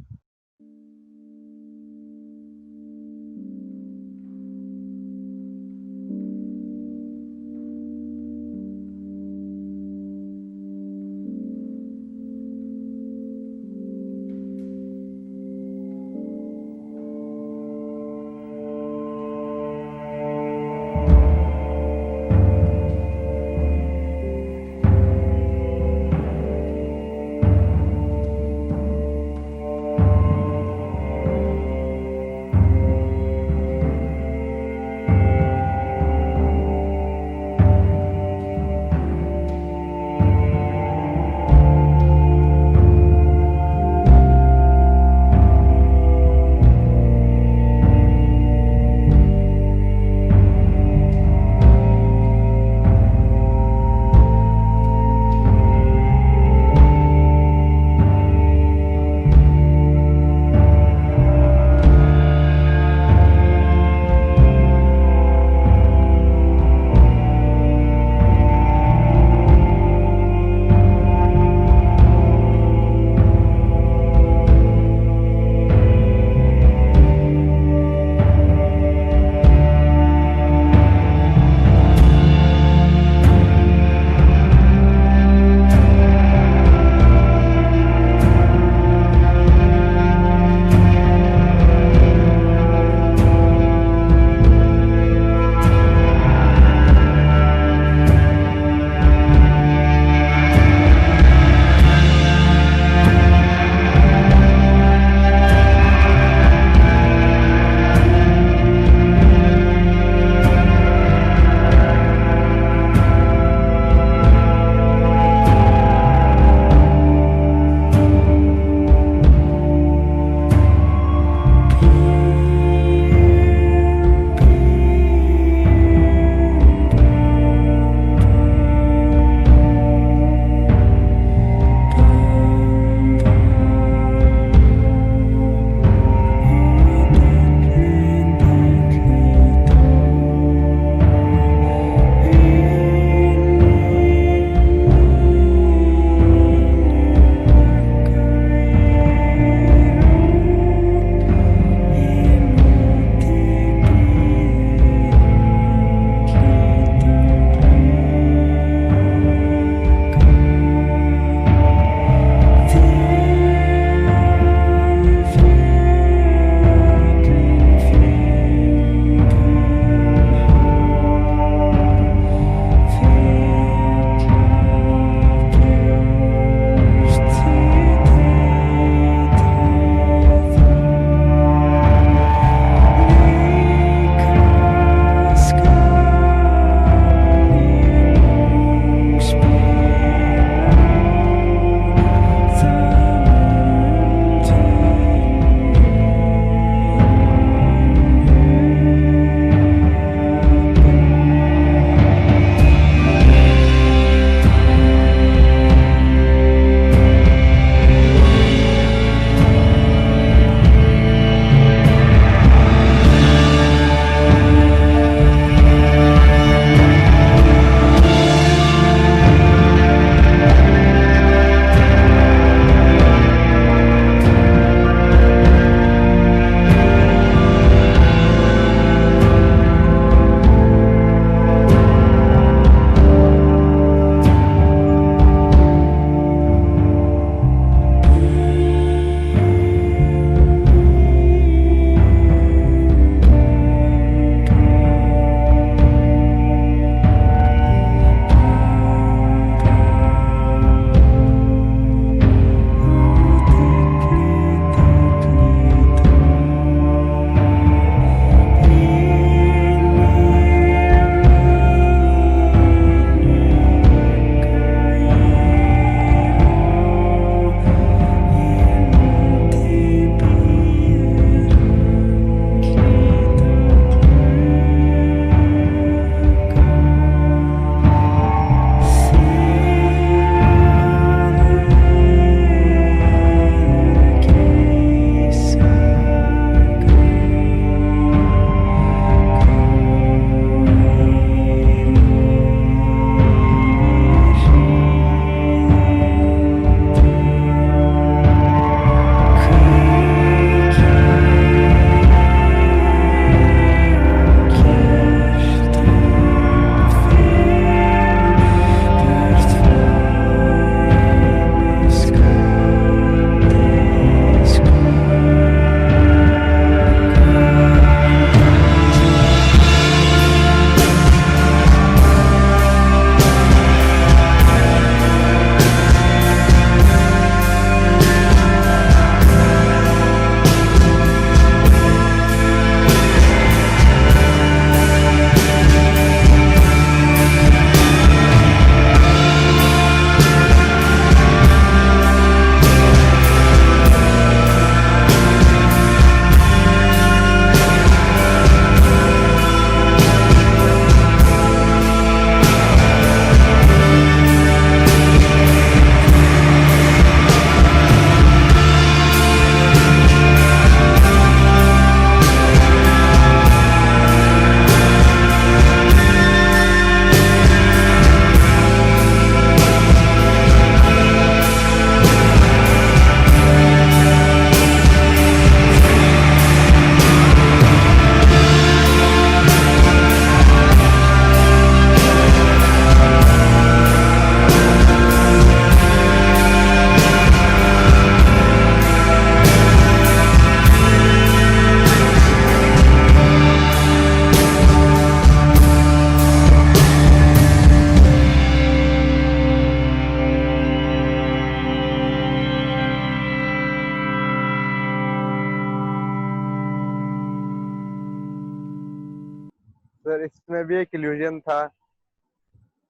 उसमें भी एक इल्यूजन था,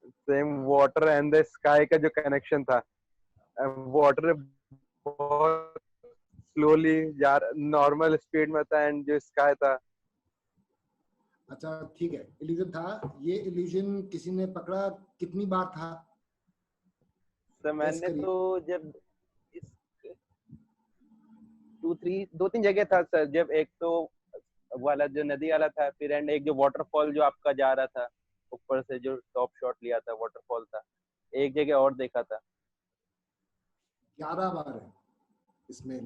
same water and the sky का जो कनेक्शन था, वाटर बहुत स्लोली नॉर्मल स्पीड में था एंड जो स्काई था। अच्छा ठीक है, इल्यूजन था। ये इल्यूजन किसी ने पकड़ा, कितनी बार था? तो मैंने तो जब दो तीन जगह था सर, जब एक तो वाला जो नदी वाला था, फिर एंड एक जो वाटरफॉल जो आपका जा रहा था ऊपर से, जो टॉप शॉट लिया था वाटरफॉल था, एक जगह और देखा था। 11 बार है इसमें,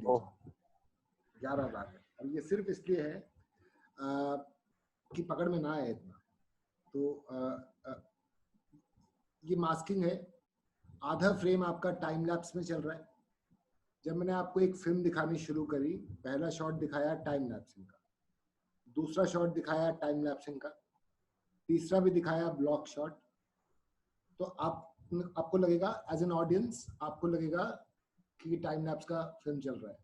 11 बार है। और ये सिर्फ इसलिए है कि पकड़ में ना आए इतना। तो ये मास्किंग है। आधा फ्रेम आपका टाइम लैप्स में चल रहा है। जब मैंने आपको एक फिल्म दिखानी शुरू करी, पहला शॉट दिखाया टाइम लैप्सिंग का, दूसरा शॉट दिखाया टाइम लैप्सिंग का, तीसरा भी दिखाया ब्लॉक शॉट। तो आपको लगेगा एज एन ऑडियंस, आपको लगेगा कि टाइम लैप्स का फिल्म चल रहा है।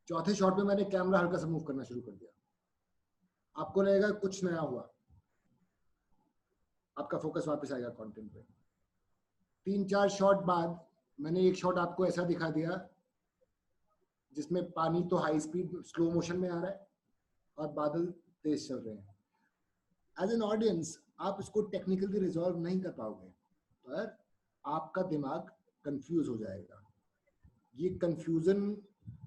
चौथे शॉट में मैंने कैमरा हल्का सा मूव करना शुरू कर दिया, आपको लगेगा कुछ नया हुआ, आपका फोकस वापस आएगा कंटेंट पे। 3-4 शॉट बाद मैंने एक शॉट आपको ऐसा दिखा दिया जिसमें पानी तो हाई स्पीड स्लो मोशन में आ रहा है और बादल तेज चल रहे हैं। एज एन ऑडियंस आप इसको टेक्निकली रिजॉल्व नहीं कर पाओगे, पर आपका दिमाग कंफ्यूज हो जाएगा। ये कंफ्यूजन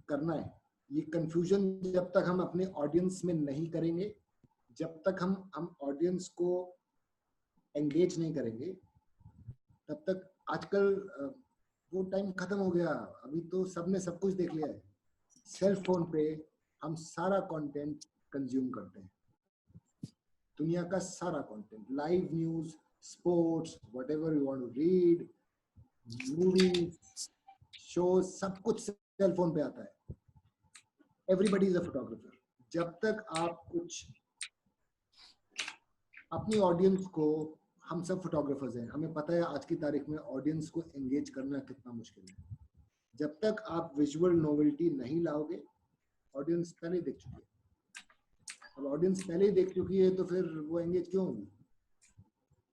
करना है। ये कंफ्यूजन जब तक हम अपने ऑडियंस में नहीं करेंगे, जब तक हम ऑडियंस को एंगेज नहीं करेंगे, तब तक आजकल वो टाइम खत्म हो गया। अभी तो सबने सब कुछ देख लिया है। सेल फोन पे हम सारा कंटेंट कंज्यूम करते हैं, दुनिया का सारा content, live news, sports, whatever you want to read, movies, show, सब कुछ सेल फोन पे आता है। Everybody is a photographer. जब तक आप कुछ अपनी ऑडियंस को, हम सब फोटोग्राफर्स हैं, हमें पता है आज की तारीख में ऑडियंस को एंगेज करना कितना मुश्किल है। जब तक आप विजुअल नोवेल्टी नहीं लाओगे, ऑडियंस पहले ही देख चुकी है। अब ऑडियंस पहले ही देख चुकी है तो फिर वो एंगेज क्यों होगी?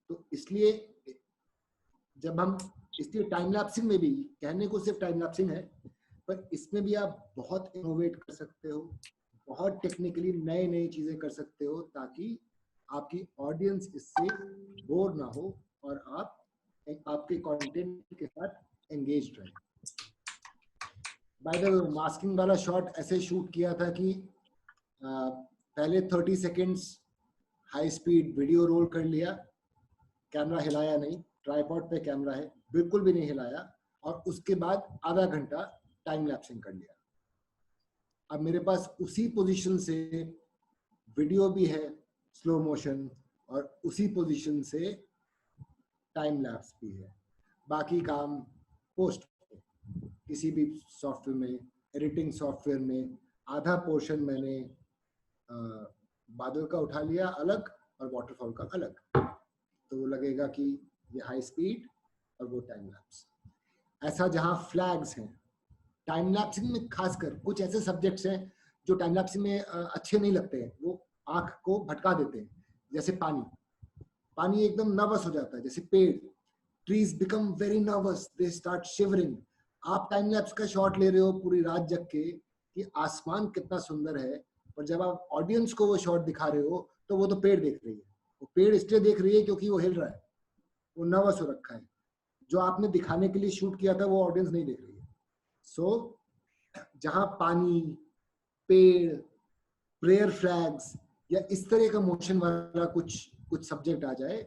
तो इसलिए जब हम, इसलिए टाइम लैप्सिंग में भी, कहने को सिर्फ टाइम लैप्सिंग है, पर इसमें भी आप बहुत इनोवेट कर सकते हो, बहुत टेक्निकली नए नई चीजें कर सकते हो, ताकि आपकी ऑडियंस इससे बोर ना हो और आप आपके कंटेंट के साथ एंगेज रहे। बाय द वे, मास्किंग वाला शॉट ऐसे शूट किया था कि पहले 30 seconds high speed video roll कर लिया, कैमरा हिलाया नहीं, ट्राइपॉड पे कैमरा है, बिल्कुल भी नहीं हिलाया, और उसके बाद आधा घंटा टाइम लैप्सिंग कर लिया। अब मेरे पास उसी पोजीशन से वीडियो भी है स्लो मोशन, और उसी पोजीशन से टाइम लैप्स भी है। बाकी काम पोस्ट पे, किसी भी सॉफ्टवेयर में, एडिटिंग सॉफ्टवेयर में, आधा पोर्शन मैंने बादल का उठा लिया अलग और वाटरफॉल का अलग, तो वो लगेगा कि ये हाई स्पीड और वो टाइम लैप्स। ऐसा जहां फ्लैग्स हैं टाइम लैप्सिंग में, खासकर कुछ ऐसे सब्जेक्ट्स हैं जो टाइम लैप्सिंग में अच्छे नहीं लगते हैं, वो आंख को भटका देते हैं। जैसे पानी एकदम नर्वस हो जाता है, जैसे पेड़, trees become very nervous, they start shivering. आप टाइम लैप्स का शॉट ले रहे हो पूरी रात जग के कि आसमान कितना सुंदर है, और जब आप ऑडियंस को वो शॉट दिखा रहे हो तो वो तो पेड़ देख रही है, वो पेड़ इसलिए देख रही है क्योंकि वो हिल रहा है, वो नर्वस हो रखा है। जो आपने दिखाने के लिए शूट किया था वो ऑडियंस नहीं देख रही है। सो जहां पानी, पेड़, प्रेयर फ्लैग्स या इस तरह का मोशन वाला कुछ सब्जेक्ट आ जाए,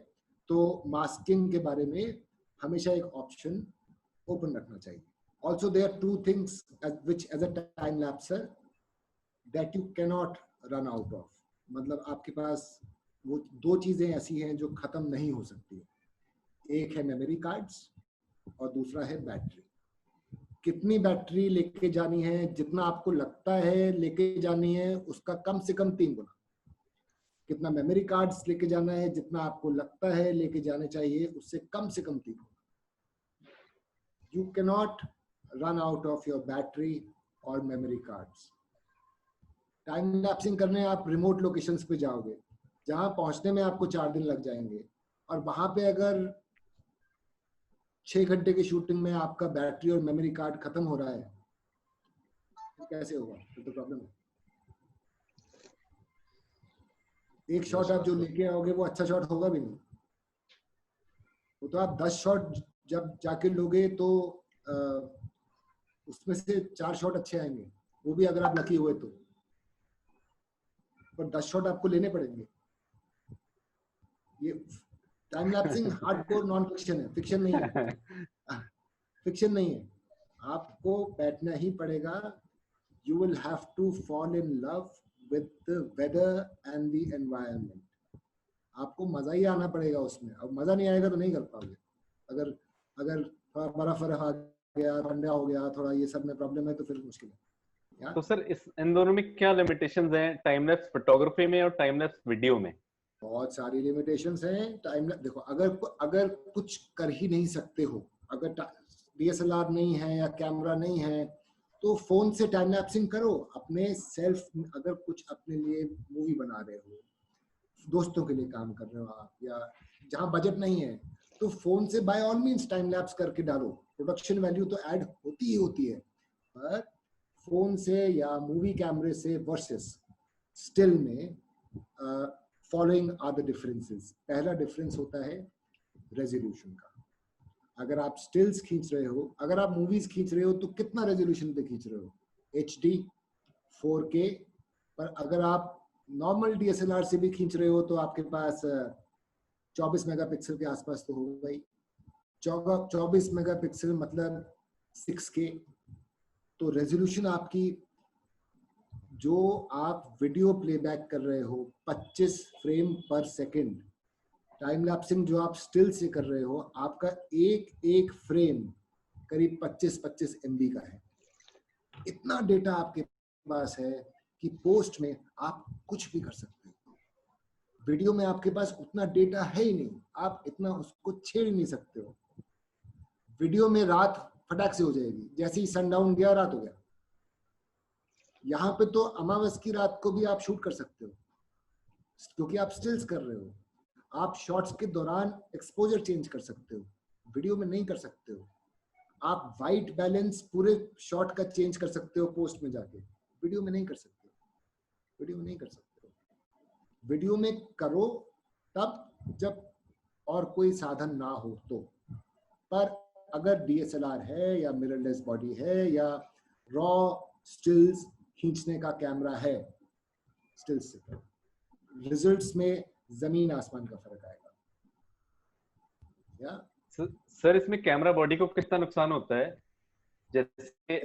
तो मास्किंग के बारे में हमेशा एक ऑप्शन ओपन रखना चाहिए। Also there are two things which as a time lapser that you cannot run out of. मतलब आपके पास वो दो चीजें ऐसी हैं जो खत्म नहीं हो सकती। एक है मेमोरी कार्ड्स और दूसरा है बैटरी। कितनी बैटरी लेके जानी है, जितना आपको लगता है लेके जानी है उसका कम से कम 3 गुना। कितना मेमोरी कार्ड्स लेके जाना है, जितना आपको लगता है लेके जाने चाहिए उससे कम से कम 3 गुना। You cannot run out of your battery or memory cards. Time lapsing करने आप रिमोट लोकेशंस पे जाओगे, जहां पहुंचने में आपको 4 दिन लग जाएंगे, और वहां पे अगर 6 घंटे की शूटिंग में आपका बैटरी और मेमोरी कार्ड खत्म हो रहा है, तो कैसे होगा? तो प्रॉब्लम है। एक शॉट आप जो लेके आओगे वो अच्छा शॉट होगा भी नहीं। वो तो आप 10 शॉट जब जाके लोगे तो उसमें से 4 शॉट अच्छे आएंगे, वो भी अगर आप लकी हुए तो, पर 10 शॉट आपको लेने पड़ेंगे। ये time lapsing hardcore non fiction है, फिक्शन नहीं है। फिक्शन नहीं है, आपको बैठना ही पड़ेगा। You will have to fall in love with the weather and the environment. आपको मजा ही आना पड़ेगा उसमें। अब मजा नहीं आएगा तो नहीं कर पाओगे। अगर अगर थोड़ा बर्फ आ गया, ठंडा हो गया, थोड़ा ये सब में प्रॉब्लम है तो फिर मुश्किल है। तो सर इन दोनों में क्या लिमिटेशंस हैं, टाइम लैप्स फोटोग्राफी में और टाइम लैप्स वीडियो में? बहुत सारी लिमिटेशंस हैं टाइम। देखो, अगर कुछ कर ही नहीं सकते हो, अगर डीएसएलआर नहीं है या कैमरा नहीं है, तो फोन से टाइम लैप्सिंग करो अपने सेल्फ। अगर कुछ अपने लिए मूवी बना रहे हो, दोस्तों के लिए काम कर रहे हो आप, या जहां बजट नहीं है, तो फोन से by all means time lapse करके डालो। प्रोडक्शन वैल्यू तो ऐड होती ही होती है, पर फोन से या मूवी कैमरे से वर्सेस स्टिल में फॉलोइंग आर द डिफरेंसेस। पहला डिफरेंस होता है रेजोल्यूशन का। अगर आप स्टिल्स खींच रहे हो, अगर आप मूवीज खींच रहे हो तो कितना रेजोल्यूशन पे खींच रहे हो? HD 4K। पर अगर आप नॉर्मल DSLR से भी खींच रहे हो तो आपके पास 24 मेगापिक्सल के आसपास तो होगा ही। 24 मेगापिक्सल मतलब 6K। तो रेजोल्यूशन आपकी, जो आप वीडियो प्लेबैक कर रहे हो 25 फ्रेम पर सेकंड, टाइम लैप्सिंग जो आप स्टिल से कर रहे हो, आपका एक एक फ्रेम करीब 25-25 MB का है। इतना डेटा आपके पास है कि पोस्ट में आप कुछ भी कर सकते हो। वीडियो में आपके पास उतना डेटा है ही नहीं, आप इतना उसको छेड़ नहीं सकते हो। वीडियो में रात फटाक से हो जाएगी, जैसे ही सनडाउन गया रात हो गया। यहाँ पे तो अमावस की रात को भी आप शूट कर सकते हो, क्योंकि आप स्टिल्स कर रहे हो। आप शॉट्स के दौरान एक्सपोजर चेंज कर सकते हो, वीडियो में नहीं कर सकते हो। आप वाइट बैलेंस पूरे शॉट का चेंज कर सकते हो पोस्ट में जाके, वीडियो में नहीं कर सकते हो। वीडियो में नहीं कर सकते हो। वीडियो में करो तब जब और कोई साधन ना हो तो। पर अगर DSLR है या मिररलेस बॉडी है या रॉ स्टिल्स खींचने का कैमरा है, स्टिल्स से रिजल्ट्स में जमीन आसमान का फर्क आएगा। या सर इसमें कैमरा बॉडी को कितना नुकसान होता है? जैसे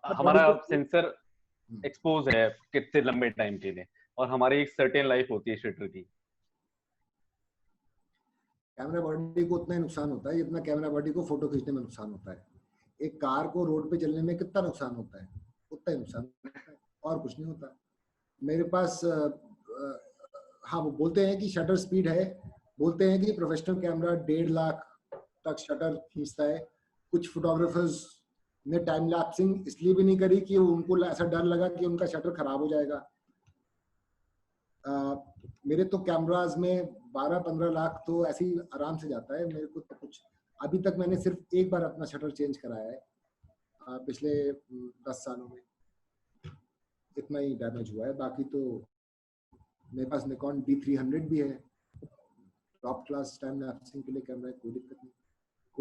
हमारा सेंसर एक्सपोज है कितने लंबे टाइम के लिए, और हमारी एक सर्टेन लाइफ होती है शटर की। कैमरा बॉडी को उतना ही नुकसान होता है जितना कैमरा बॉडी को फोटो खींचने में नुकसान होता है। एक कार को रोड पे चलने में कितना नुकसान होता है, उतना ही नुकसान होता है, और कुछ नहीं होता। मेरे पास हाँ, वो बोलते हैं कि शटर स्पीड है, बोलते हैं कि प्रोफेशनल कैमरा 1.5 लाख तक शटर खींचता है। कुछ फोटोग्राफर्स ने टाइम लैप्सिंग इसलिए भी नहीं करी कि उनको ऐसा डर लगा कि उनका शटर खराब हो जाएगा। मेरे तो कैमराज में 12-15 लाख तो ऐसे ही आराम से जाता है। मेरे को तो कुछ, अभी तक मैंने सिर्फ एक बार अपना शटर चेंज कराया है पिछले 10 सालों में, इतना ही डैमेज हुआ है। बाकी तो मेरे पास निकॉन D300 भी है, टॉप क्लास टाइम लैप्सिंग के लिए कैमरा है, कोई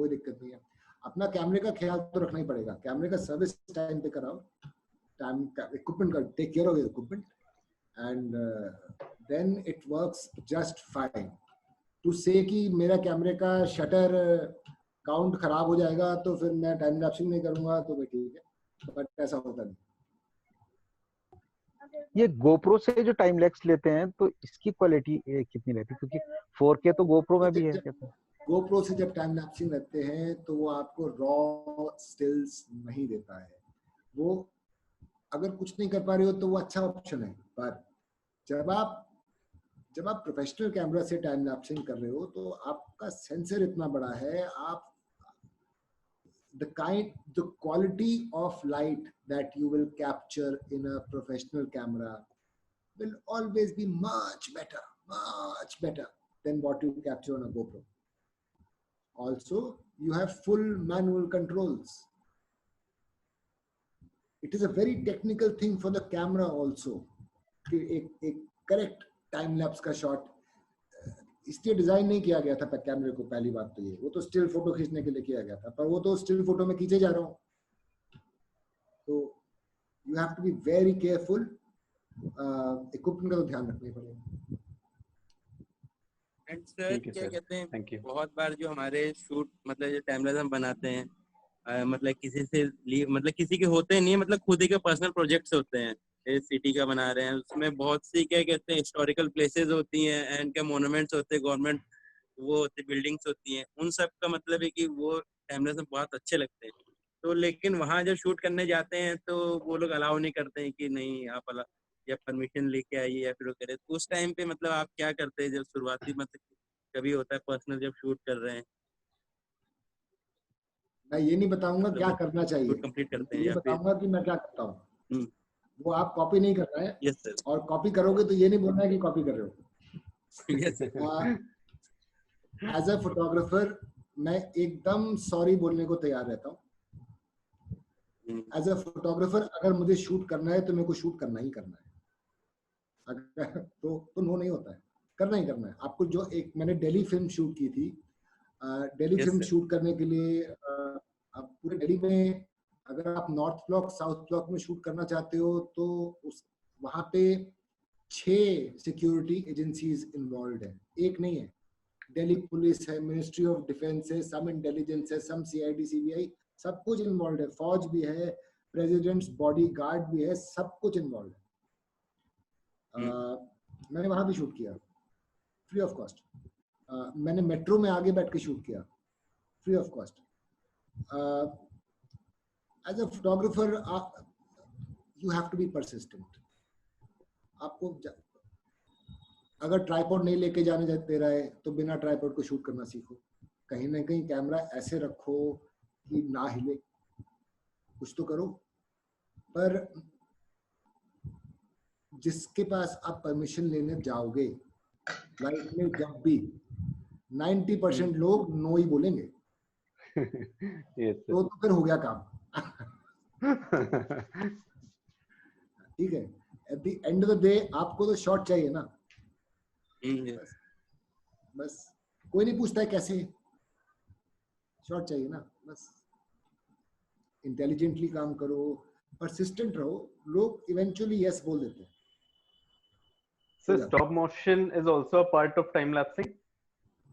दिक्कत नहीं है। अपना कैमरे का ख्याल तो रखना ही पड़ेगा। कैमरे का सर्विस टाइम पे कराओ, टाइम का इक्विपमेंट का take care of your equipment, and then it works just fine. टू से कि मेरा कैमरे का शटर काउंट खराब हो जाएगा तो फिर मैं टाइम लैप्सिंग नहीं करूंगा, तो भी ठीक है, बट ऐसा होता नहीं। ये गोप्रो से जो टाइम लैप्स लेते हैं तो इसकी क्वालिटी कितनी रहती है? क्योंकि 4K तो गोप्रो में भी है। गोप्रो से जब टाइम लैप्सिंग रखते हैं तो वो आपको रॉ स्टिल्स नहीं देता है। वो अगर कुछ नहीं कर पा रहे हो तो वो अच्छा ऑप्शन है, पर जब आप प्रोफेशनल कैमरा से टाइम लैप्सिंग कर रहे हो तो आपका सेंसर इतना बड़ा है, आप the quality of light that you will capture in a professional camera will always be much much better than what you capture on a GoPro. Also, you have full manual controls. It is a very technical thing for the camera also. एक correct time lapse का shot इसलिए डिजाइन नहीं किया गया था कैमरे को, पहली बात तो ये, वो तो स्टिल फोटो खींचने के लिए किया गया था, पर वो तो स्टिल फोटो में खींचे जा रहा हूँ, तो you have to be very careful, equipment का तो ध्यान रखना ही पड़ेगा। एंड सर क्या कहते हैं, बहुत बार जो हमारे शूट मतलब जो टाइम लैप्स हम बनाते हैं मतलब किसी से मतलब किसी के होते नहीं, मतलब खुद ही के पर्सनल प्रोजेक्ट्स होते हैं, सिटी का बना रहे हैं, उसमें बहुत सी क्या कहते हैं हिस्टोरिकल प्लेसेस होती हैं एंड के मोन्यूमेंट्स होते हैं, गवर्नमेंट वो होते बिल्डिंग्स होती हैं, उन सब का मतलब है कि वो टाइम लैप्स बहुत अच्छे लगते हैं। तो लेकिन वहाँ जब शूट करने जाते हैं तो वो लोग अलाउ नहीं करते हैं कि नहीं आप या परमिशन लेके आइए या फिर वो करें, तो उस टाइम पे मतलब आप क्या करते हैं जब शुरुआती मतलब कभी होता है पर्सनल जब शूट कर रहे हैं? मैं ये नहीं बताऊंगा क्या करना चाहिए, कंप्लीट करते हैं ये या बताऊंगा कि मैं क्या करता हूँ, वो आप कॉपी नहीं करना है। Yes sir. और कॉपी करोगे तो ये नहीं बोलना है कि कॉपी कर रहे हो। Yes sir. As a photographer मैं एकदम सॉरी बोलने को तैयार रहता हूँ। एज अ फोटोग्राफर अगर मुझे शूट करना है तो मेरे को शूट करना ही करना है, अगर तो नो नहीं होता है, करना ही करना है आपको। जो एक मैंने दिल्ली फिल्म शूट की थी, दिल्ली फिल्म शूट करने के लिए आप पूरे दिल्ली में अगर आप नॉर्थ ब्लॉक साउथ ब्लॉक में शूट करना चाहते हो तो उस वहाँ पे 6 सिक्योरिटी एजेंसीज इन्वॉल्व है, एक नहीं है। दिल्ली पुलिस है, मिनिस्ट्री ऑफ डिफेंस है, सम इंटेलिजेंस है, सम सीआईडी सीबीआई, सब कुछ इन्वॉल्व है, फौज भी है, प्रेसिडेंट्स बॉडी गार्ड भी है, सब कुछ इन्वॉल्व है। मैंने वहां भी शूट किया फ्री ऑफ कॉस्ट। मैंने मेट्रो में आगे बैठ के शूट किया free of cost. As a photographer you have to be persistent. आपको अगर ट्राइपॉड नहीं लेके जाने दे रहा है तो बिना ट्राइपॉड को शूट करना सीखो। कहीं ना कहीं कैमरा ऐसे रखो कि ना हिले, कुछ तो करो। पर जिसके पास आप परमिशन लेने जाओगे लाइफ में जब भी 90% लोग नो ही बोलेंगे। तो फिर हो गया काम। ठीक है, at the end of the day आपको तो शॉट चाहिए ना। बस कोई नहीं पूछता है कैसे, शॉट चाहिए ना। बस इंटेलिजेंटली काम करो, परसिस्टेंट रहो, लोग इवेंचुअली यस बोल देते हैं। So stop motion is also a part of time lapsing?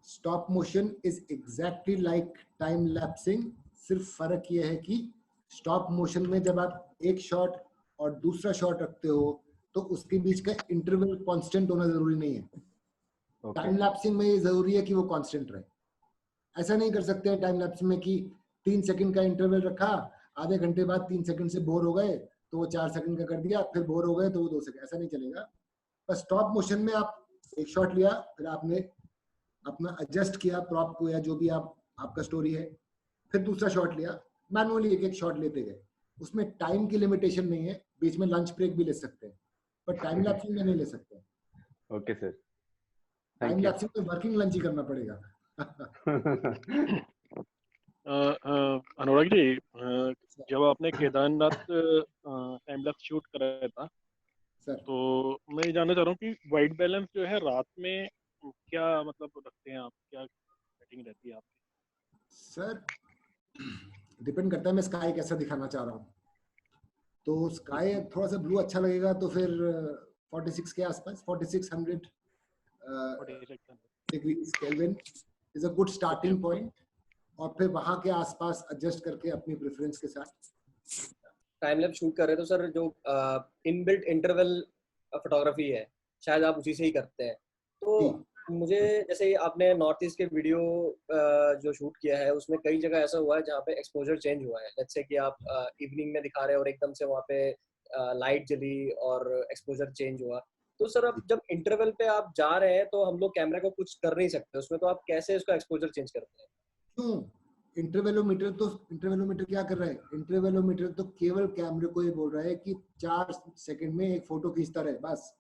Stop motion is exactly like time lapsing, सिर्फ फर्क ये है कि स्टॉप मोशन में जब आप एक शॉट और दूसरा शॉट रखते हो तो उसके बीच का इंटरवल कांस्टेंट होना जरूरी नहीं है। टाइम लैप्सिंग में ये जरूरी है कि वो कांस्टेंट रहे। ऐसा नहीं कर सकते हैं टाइम लैप्स में कि 3 सेकंड का इंटरवल रखा, आधे घंटे बाद 3 सेकंड से बोर हो गए तो वो 4 सेकंड का कर दिया, फिर बोर हो गए तो वो 2 सेकंड, ऐसा नहीं चलेगा। बस स्टॉप मोशन में आप एक शॉट लिया, फिर आपने अपना एडजस्ट किया प्रॉप को या जो भी आपका स्टोरी है, फिर दूसरा शॉट लिया, मैनुअली एक शॉट लेते गए। उसमें टाइम की लिमिटेशन नहीं है, बीच में लंच ब्रेक भी ले सकते हैं, पर टाइम लैप्सिंग में नहीं ले सकते। ओके सर, टाइम लैप्सिंग में वर्किंग लंच ही करना पड़ेगा। अनुराग जी, जब आपने केदारनाथ टाइम लैप्स शूट कराया था सर, तो मैं ये जानना चाह रहा हूँ कि वाइट बैलेंस जो है रात में क्या मतलब रखते हैं आप, क्या सेटिंग रहती है आपकी? सर डिपेंड करता है मैं स्काई कैसा दिखाना चाह रहा हूँ। तो स्काई थोड़ा सा ब्लू अच्छा लगेगा तो फिर 46 के आसपास 4600 degrees kelvin is a good starting point, और फिर वहां के आसपास एडजस्ट करके अपनी प्रेफरेंस के साथ टाइम लैप्स शूट कर रहे हैं। तो सर जो इनबिल्ट इंटरवल फोटोग्राफी है शायद आप उसी से ही करते हैं। तो मुझे जैसे आपने नॉर्थ ईस्ट के वीडियो जो शूट किया है उसमें कई जगह ऐसा हुआ है जहाँ पे एक्सपोजर चेंज हुआ है। लेट्स से कि आप इवनिंग में दिखा रहे हैं और एकदम से वहाँ पे लाइट जली और एक्सपोजर चेंज हुआ। तो सर अब जब इंटरवल पे आप जा रहे हैं तो हम लोग कैमरा को कुछ कर नहीं सकते उसमें, तो आप कैसे उसका एक्सपोजर चेंज करते हैं? क्यों? इंटरवेलोमीटर क्या कर रहा है? इंटरवेलोमीटर तो केवल कैमरे को ये बोल रहा है कि 4 सेकंड में एक फोटो खींचता रहे, बस।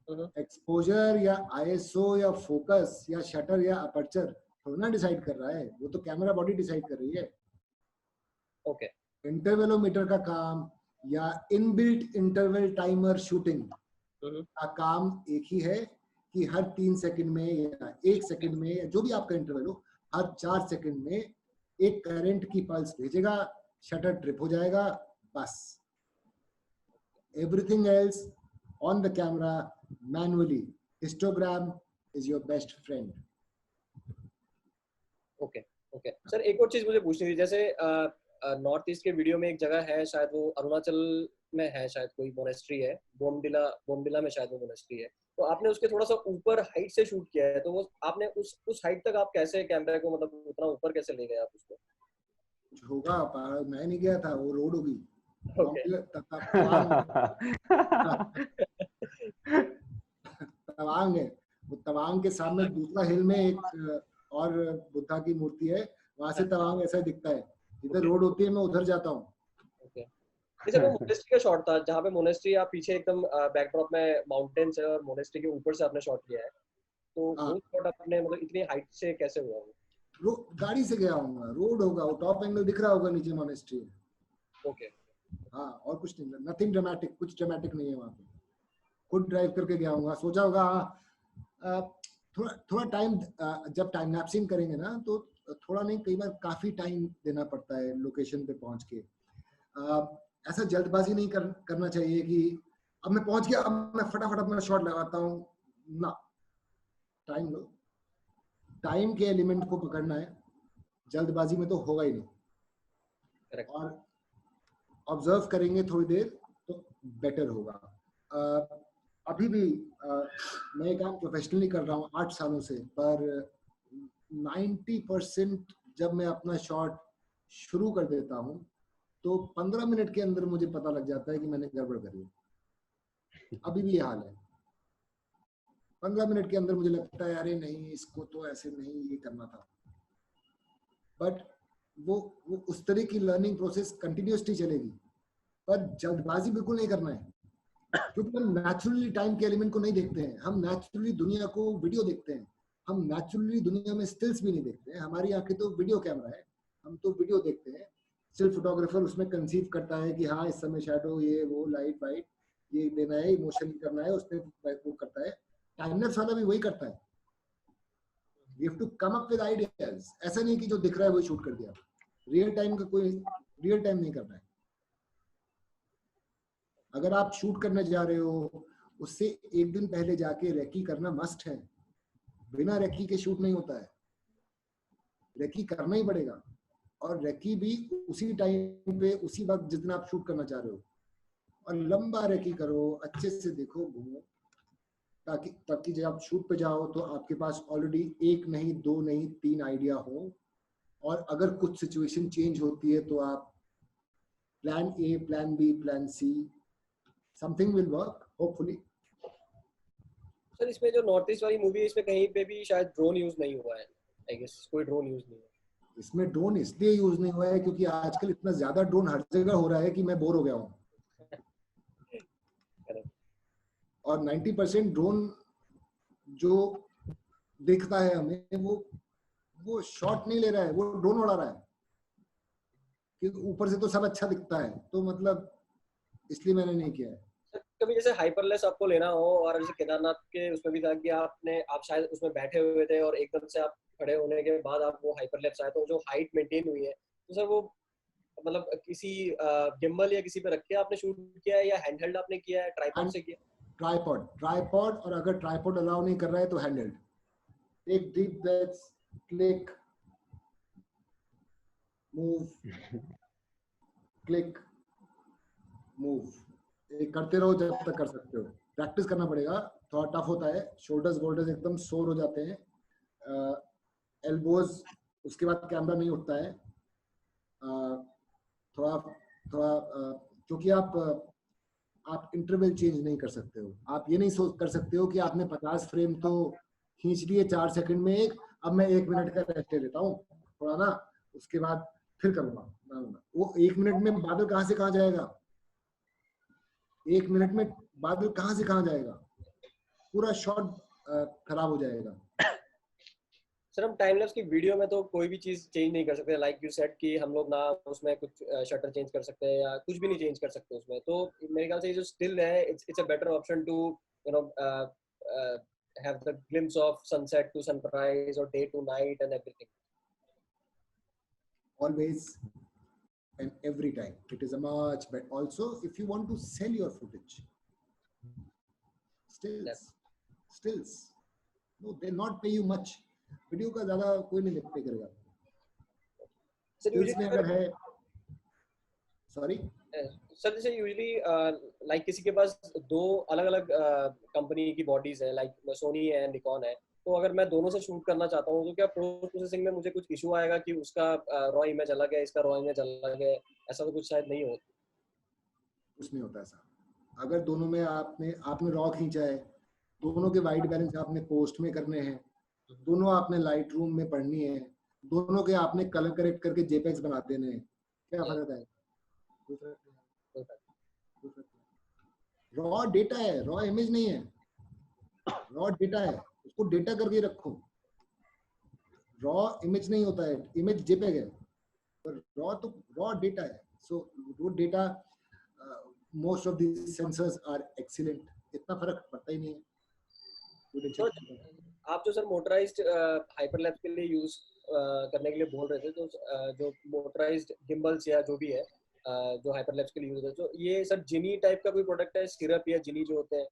एक्सपोजर या आईएसओ या फोकस या शटर या अपर्चर थोड़ा ना डिसाइड कर रहा है, वो तो कैमरा बॉडी डिसाइड कर रही है। ओके। इंटरवेलोमीटर का काम या इनबिल्ट इंटरवल टाइमर शूटिंग का काम एक ही है कि हर 3 सेकंड में या 1 सेकंड में या जो भी आपका इंटरवल हो, हर 4 सेकंड में एक करंट की पल्स भेजेगा, शटर ट्रिप हो जाएगा, बस। Everything else on the camera manually. Histogram is your best friend. Okay okay sir, एक और चीज मुझे पूछनी थी, जैसे नॉर्थ ईस्ट के वीडियो में एक जगह है, शायद वो अरुणाचल में है, शायद कोई मोनेस्ट्री है, बोमडिला में शायद वो मोनेस्ट्री है, तो आपने उसके थोड़ा सा ऊपर हाइट से शूट किया है, तो वो आपने उस हाइट तक आप कैसे कैमरे को, मतलब उतना ऊपर कैसे ले गए आप उसको? होगा, मैं नहीं गया था, वो रोड होगी। तवांग है, वो तवांग के सामने दूसरा हिल में एक और बुद्धा की मूर्ति है, वहां से तवांग ऐसा दिखता है। इधर रोड होती है, मैं उधर जाता हूँ। जैसे वो मोनेस्ट्री का शॉट था, जहाँ पे मोनेस्ट्री आप पीछे एकदम बैकड्रॉप में माउंटेन्स है और मोनेस्ट्री के ऊपर से आपने शॉट लिया है, तो वो शॉट आपने मतलब इतनी हाइट से कैसे हुआ? वो गाड़ी से गया हूँ, रोड होगा, वो टॉप एंगल दिख रहा होगा, नीचे मोनेस्ट्री है। ओके। हाँ, और कुछ नहीं, नथिंग ड्रामेटिक, कुछ ड्रामेटिक नहीं है वहाँ पे। खुद ड्राइव करके गया हूँ, सोचा होगा थोड़ा टाइम, जब टाइम लैप्सिंग करेंगे ना तो थोड़ा नहीं, कई बार काफी टाइम देना पड़ता है लोकेशन पे पहुंच के। ऐसा जल्दबाजी नहीं करना चाहिए कि अब मैं पहुंच गया, अब मैं फटाफट अपना शॉट लगाता हूँ ना। टाइम लो, टाइम के एलिमेंट को पकड़ना है, जल्दबाजी में तो होगा ही नहीं। और ऑब्जर्व करेंगे थोड़ी देर तो बेटर होगा। अभी भी मैं ये काम प्रोफेशनली कर रहा हूँ 8 सालों से, पर 90% जब मैं अपना शॉट शुरू कर देता हूँ तो 15 मिनट के अंदर मुझे पता लग जाता है कि मैंने गड़बड़ करी है। अभी भी ये हाल है, 15 मिनट के अंदर मुझे लगता है अरे नहीं, इसको तो ऐसे नहीं, ये करना था। बट वो उस तरह की लर्निंग प्रोसेस कंटिन्यूसली चलेगी, पर जल्दबाजी बिल्कुल नहीं करना है, क्योंकि हम नेचुरली टाइम के एलिमेंट को नहीं देखते हैं। हम नेचुरली दुनिया को वीडियो देखते हैं, हम नेचुरली दुनिया में स्टिल्स भी नहीं देखते हैं। हमारी आंखें तो वीडियो कैमरा है, हम तो वीडियो देखते हैं। स्टिल फोटोग्राफर उसमें कंसीव करता है कि हाँ इस समय शैडो, ये वो, लाइट वाइट ये देना है, इमोशन करना है, उसमें वो करता है। टाइम लैप्स वाला भी वही करता है। We have to come up with ideas। ऐसा नहीं कि जो दिख रहा है वही शूट कर दिया। रियल टाइम का कोई रियल टाइम नहीं करना है। अगर आप शूट करने जा रहे हो, उससे एक दिन पहले जाके रेकी करना मस्ट है। बिना रेकी के शूट नहीं होता है, रेकी करना ही पड़ेगा। और रेकी भी उसी टाइम पे, उसी वक्त जिस दिन आप शूट करना चाह रहे हो। और लंबा रेकी करो, अच्छे से देखो, घूमो, ताकि जब आप शूट पे जाओ तो आपके पास ऑलरेडी 1 नहीं 2 नहीं 3 आइडिया हो। और अगर कुछ सिचुएशन चेंज होती है तो आप plan A, plan B, plan C, something will work hopefully. Sir इसमें जो नॉर्थ ईस्ट वाली मूवी है, इसमें कहीं पे भी शायद ड्रोन यूज नहीं हुआ है, आई गेस कोई ड्रोन यूज नहीं है इसमें। ड्रोन इसलिए यूज नहीं हुआ है क्योंकि आजकल इतना ज्यादा ड्रोन हर जगह हो रहा है कि मैं बोर हो गया हूँ। और 90% ड्रोन जो दिखता है हमें, वो शॉट नहीं ले रहा है, वो ड्रोन उड़ा रहा है, क्योंकि ऊपर से तो सब अच्छा दिखता है, तो मतलब इसलिए मैंने नहीं किया है। कभी जैसे हाइपरलेस आपको लेना हो, और जैसे केदारनाथ के उसमें भी था कि आप शायद उसमें बैठे हुए थे और एकदम से आप खड़े होने के बाद आप वो हाइपरलेस आए, तो जो हाइट मेंटेन हुई है, तो सर वो मतलब किसी गिम्बल या किसी पे रख के आपने शूट किया है या हैंडहेल्ड आपने किया है, ट्राइपॉड से किया? ट्राइपॉड, और अगर ट्राइपॉड अलाउ नहीं कर रहा है तो handheld. Take deep breaths, click, move, click, move, ये करते रहो जब तक कर सकते हो। प्रैक्टिस करना पड़ेगा, थोड़ा टफ होता है, शोल्डर्स वोल्डर्स एकदम सोर हो जाते हैं, एल्बोज, उसके बाद कैमरा नहीं उठता है। थोड़ा क्योंकि आप इंटरवल चेंज नहीं कर सकते हो। आप ये नहीं कर सकते हो कि आपने 50 फ्रेम तो खींच लिए 4 सेकंड में एक, अब मैं 1 मिनट का रेस्ट ले लेता हूँ थोड़ा ना, उसके बाद फिर करूँगा। वो 1 मिनट में बादल कहाँ से कहाँ जाएगा? 1 मिनट में बादल कहाँ से कहाँ जाएगा? पूरा शॉट खराब हो जाएगा। सर हम टाइम लैप्स की वीडियो में तो कोई भी चीज चेंज नहीं कर सकते, लाइक यू सेड कि हम लोग ना उसमें कुछ शटर चेंज कर सकते हैं या कुछ भी नहीं चेंज कर सकते उसमें, तो मेरे ख्याल से ये जो स्टिल है it's a better option to you know have the glimpse of sunset to sunrise or day to night and everything. Always and every time. It is a much better. Also, if you want to sell your footage, stills, no, they not pay you much. Video का ज्यादा कोई नहीं पे करेगा। Stills में अगर है, sorry. सर जैसे यूजुअली लाइक किसी के पास दो अलग अलग कंपनी की बॉडीज है, लाइक सोनी है निकॉन है, तो अगर मैं दोनों से शूट करना चाहता हूँ तो क्या पोस्ट प्रोसेसिंग में मुझे कुछ इशू आएगा कि उसका रॉ इमेज अलग है, इसका रॉ इमेज अलग है, ऐसा तो कुछ शायद नहीं हो? कुछ नहीं होता ऐसा। अगर दोनों में आपने रॉ खींचा है, दोनों के वाइट बैलेंस आपने पोस्ट में करने हैं, दोनों आपने लाइट रूम में पढ़नी है, दोनों के आपने कलर करेक्ट करके जेपेक्स बना देने हैं, क्या फर्क है? रॉ डेटा है, रॉ इमेज नहीं है। रॉ डेटा है, उसको डेटा करके रखो। रॉ इमेज नहीं होता है, इमेज जेपेग है, पर रॉ डेटा है। सो वो data most of the sensors are excellent, इतना फर्क पड़ता ही नहीं है। तो आप जो सर मोटराइज्ड हाइपरलैप्स के लिए यूज करने के लिए बोल रहे थे, तो जो मोटराइज्ड गिम्बल्स या जो भी है जो हाइपरलैप्स के लिए यूज होता है, तो ये सर जिनी टाइप का कोई प्रोडक्ट है, सिरप या जिनी जो होते हैं?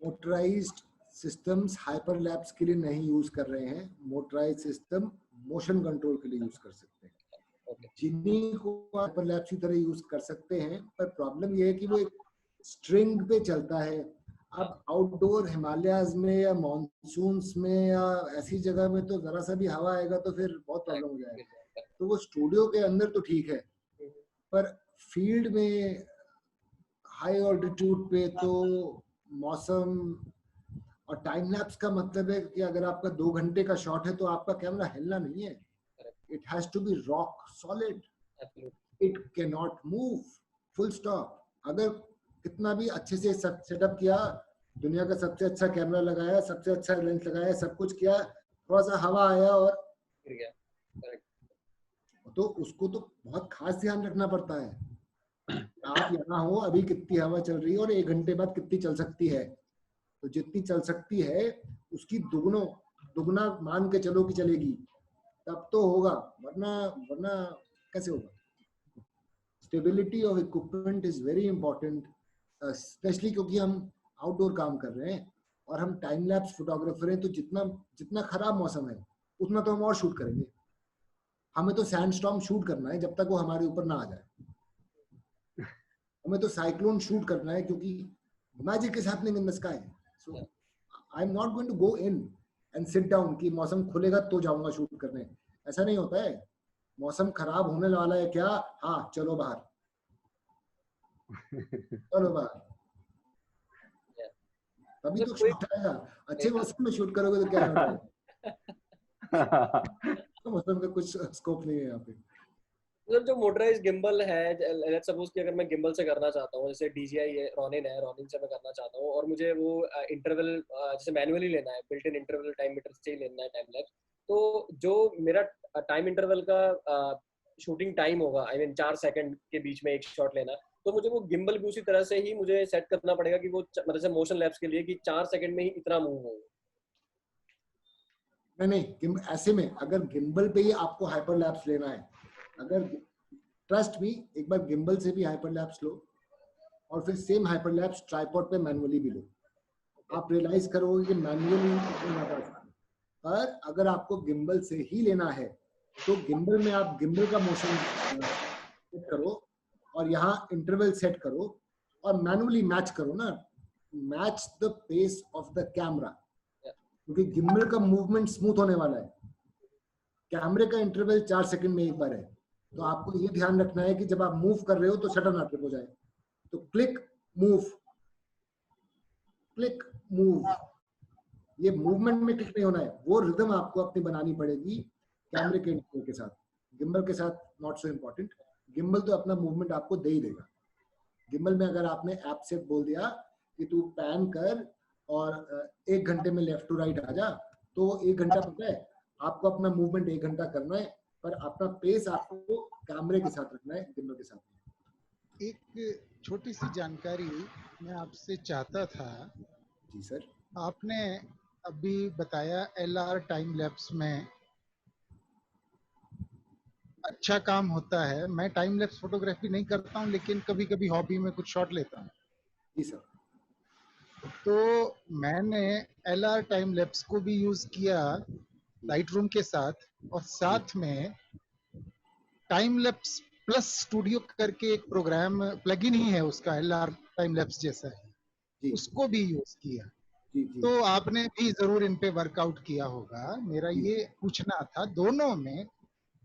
मोटराइज्ड सिस्टम्स हाइपरलैप्स के लिए नहीं यूज कर रहे हैं। मोटराइज्ड सिस्टम मोशन कंट्रोल के लिए यूज कर सकते हैं। जिनी को हाइपरलैप्स की तरह यूज कर सकते हैं, पर प्रॉब्लम ये है कि वो एक स्ट्रिंग पे चलता है। अब आउटडोर हिमालयाज में या मॉनसून्स में या ऐसी जगह में तो जरा सा भी हवा आएगा तो फिर बहुत प्रॉब्लम हो जाएगा। तो वो स्टूडियो के अंदर तो ठीक है, पर फील्ड में हाई ऑल्टीट्यूड पे तो मौसम और टाइम लैप्स का मतलब है कि अगर आपका 2 घंटे का शॉट है तो आपका कैमरा हिलना नहीं है। It has to be rock solid, it can not move, full stop. अगर कितना भी अच्छे से सेटअप किया, दुनिया का सबसे अच्छा कैमरा लगाया, सबसे अच्छा लेंस लगाया, सब कुछ किया, थोड़ा सा हवा आया और गिर गया, तो उसको तो बहुत खास ध्यान रखना पड़ता है। आप यहाँ हो, अभी कितनी हवा चल रही है और 1 घंटे बाद कितनी चल सकती है, तो जितनी चल सकती है उसकी दुगना मान के चलो कि चलेगी, तब तो होगा, वरना कैसे होगा। Stability of equipment is very important, specially क्योंकि हम आउटडोर काम कर रहे हैं और हम टाइम लैप्स फोटोग्राफर हैं, तो जितना खराब मौसम है उतना तो हम और शूट करेंगे। हमें तो सैंडस्टॉर्म शूट करना है जब तक वो हमारे ऊपर ना आ जाए। हमें तो साइक्लोन शूट करना है, क्योंकि magic is happening in the sky. So I am not going to go in and sit down कि मौसम खुलेगा तो जाऊंगा शूट करने, ऐसा नहीं होता है। मौसम खराब होने वाला है क्या, हाँ चलो बाहर, चलो बाहर, तभी तो शूट आएगा। अच्छे मौसम में शूट करोगे तो क्या होगा? तो मौसम का कुछ स्कोप नहीं है यहाँ पे। मतलब जो मोटराइज्ड गिम्बल है, लेट्स सपोज कि अगर मैं गिम्बल से करना चाहता हूँ, जैसे DJI है, रोनिन से मैं करना चाहता हूँ, और मुझे वो इंटरवल जैसे मैनुअली लेना है, built in interval time meter से ही लेना है टाइम लैप्स, तो जो मेरा टाइम इंटरवल का शूटिंग टाइम होगा, आई मीन 4 सेकंड के बीच में एक शॉट लेना, तो मुझे वो गिम्बल भी उसी तरह से ही मुझे सेट करना पड़ेगा कि वो मतलब से मोशन लैप्स के लिए कि 4 सेकंड में ही इतना मूव हो। नहीं, ऐसे में अगर गिम्बल पे ही आपको हाइपर लैप्स लेना है, अगर ट्रस्ट मी, एक बार गिम्बल से भी हाइपर लैप्स लो और फिर सेम हाइपर लैप्स ट्राइपॉड पे मैनुअली भी लो, आप रियलाइज करोगे कि मैनुअली पर अगर आपको गिम्बल से ही लेना है तो गिम्बल में आप गिम्बल का मोशन सेट करो और यहाँ इंटरवल सेट करो और मैनुअली मैच करो ना, match the pace of the camera, क्योंकि गिम्बल का मूवमेंट स्मूथ होने वाला है। कैमरे का इंटरवल 4 सेकंड में एक बार है, तो आपको ये ध्यान रखना है कि जब आप मूव कर रहे हो तो शटर ना ट्रिप हो जाए। तो क्लिक मूव, ये मूवमेंट में क्लिक नहीं होना है, वो रिदम आपको अपनी बनानी पड़ेगी कैमरे के इंटरवल के साथ। गिम्बल के साथ नॉट सो इम्पोर्टेंट, गिम्बल तो अपना मूवमेंट आपको दे ही देगा। गिम्बल में अगर आपने ऐप से बोल दिया कि तू पैन कर और 1 घंटे में लेफ्ट टू राइट आ जा, तो 1 घंटा पता है आपको अपना मूवमेंट 1 घंटा करना है, पर अपना पेस आपको कैमरे के साथ रखना है, गिम्बल के साथ। एक छोटी सी जानकारी मैं आपसे चाहता था। जी सर। आपने अभी बताया LR टाइम लैप्स में अच्छा काम होता है। मैं टाइम लैप्स फोटोग्राफी नहीं करता हूँ, लेकिन कभी कभी हॉबी में कुछ शॉट लेता हूँ। जी सर। तो मैंने LR टाइम लैप्स को भी यूज किया लाइटरूम के साथ, और साथ में टाइम लैप्स प्लस स्टूडियो करके एक प्रोग्राम प्लगइन ही है उसका, LR टाइम लैप्स जैसा है, उसको भी यूज किया। तो आपने भी जरूर इन पे वर्कआउट किया होगा। मेरा ये पूछना था, दोनों में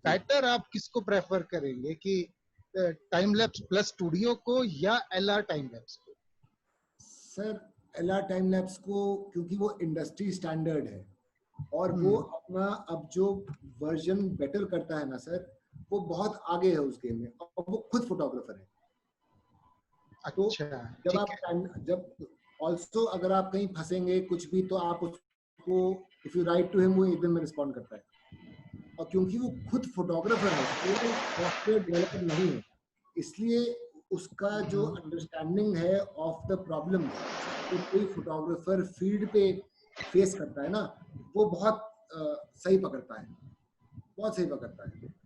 बेटर आप किसको प्रेफर करेंगे, कि टाइम लैप्स प्लस स्टूडियो को या LR टाइम लैप्स को? सर LR टाइम लैप्स को, क्योंकि वो इंडस्ट्री स्टैंडर्ड है और वो अपना अब जो वर्जन बेटर करता है ना सर, वो बहुत आगे है उस गेम में, और वो खुद फोटोग्राफर है। अच्छा, तो जब ऑल्सो अगर आप कहीं फंसेंगे कुछ भी, तो आप उसको if you write to him, वो एकदम में रिस्पॉन्ड करता है। और क्योंकि वो खुद फोटोग्राफर है, वो सॉफ्टवेयर डेवलपर नहीं है, इसलिए उसका जो अंडरस्टैंडिंग है ऑफ द प्रॉब्लम तो कोई फोटोग्राफर फील्ड पे फेस करता है ना, वो बहुत सही पकड़ता है, बहुत सही पकड़ता है।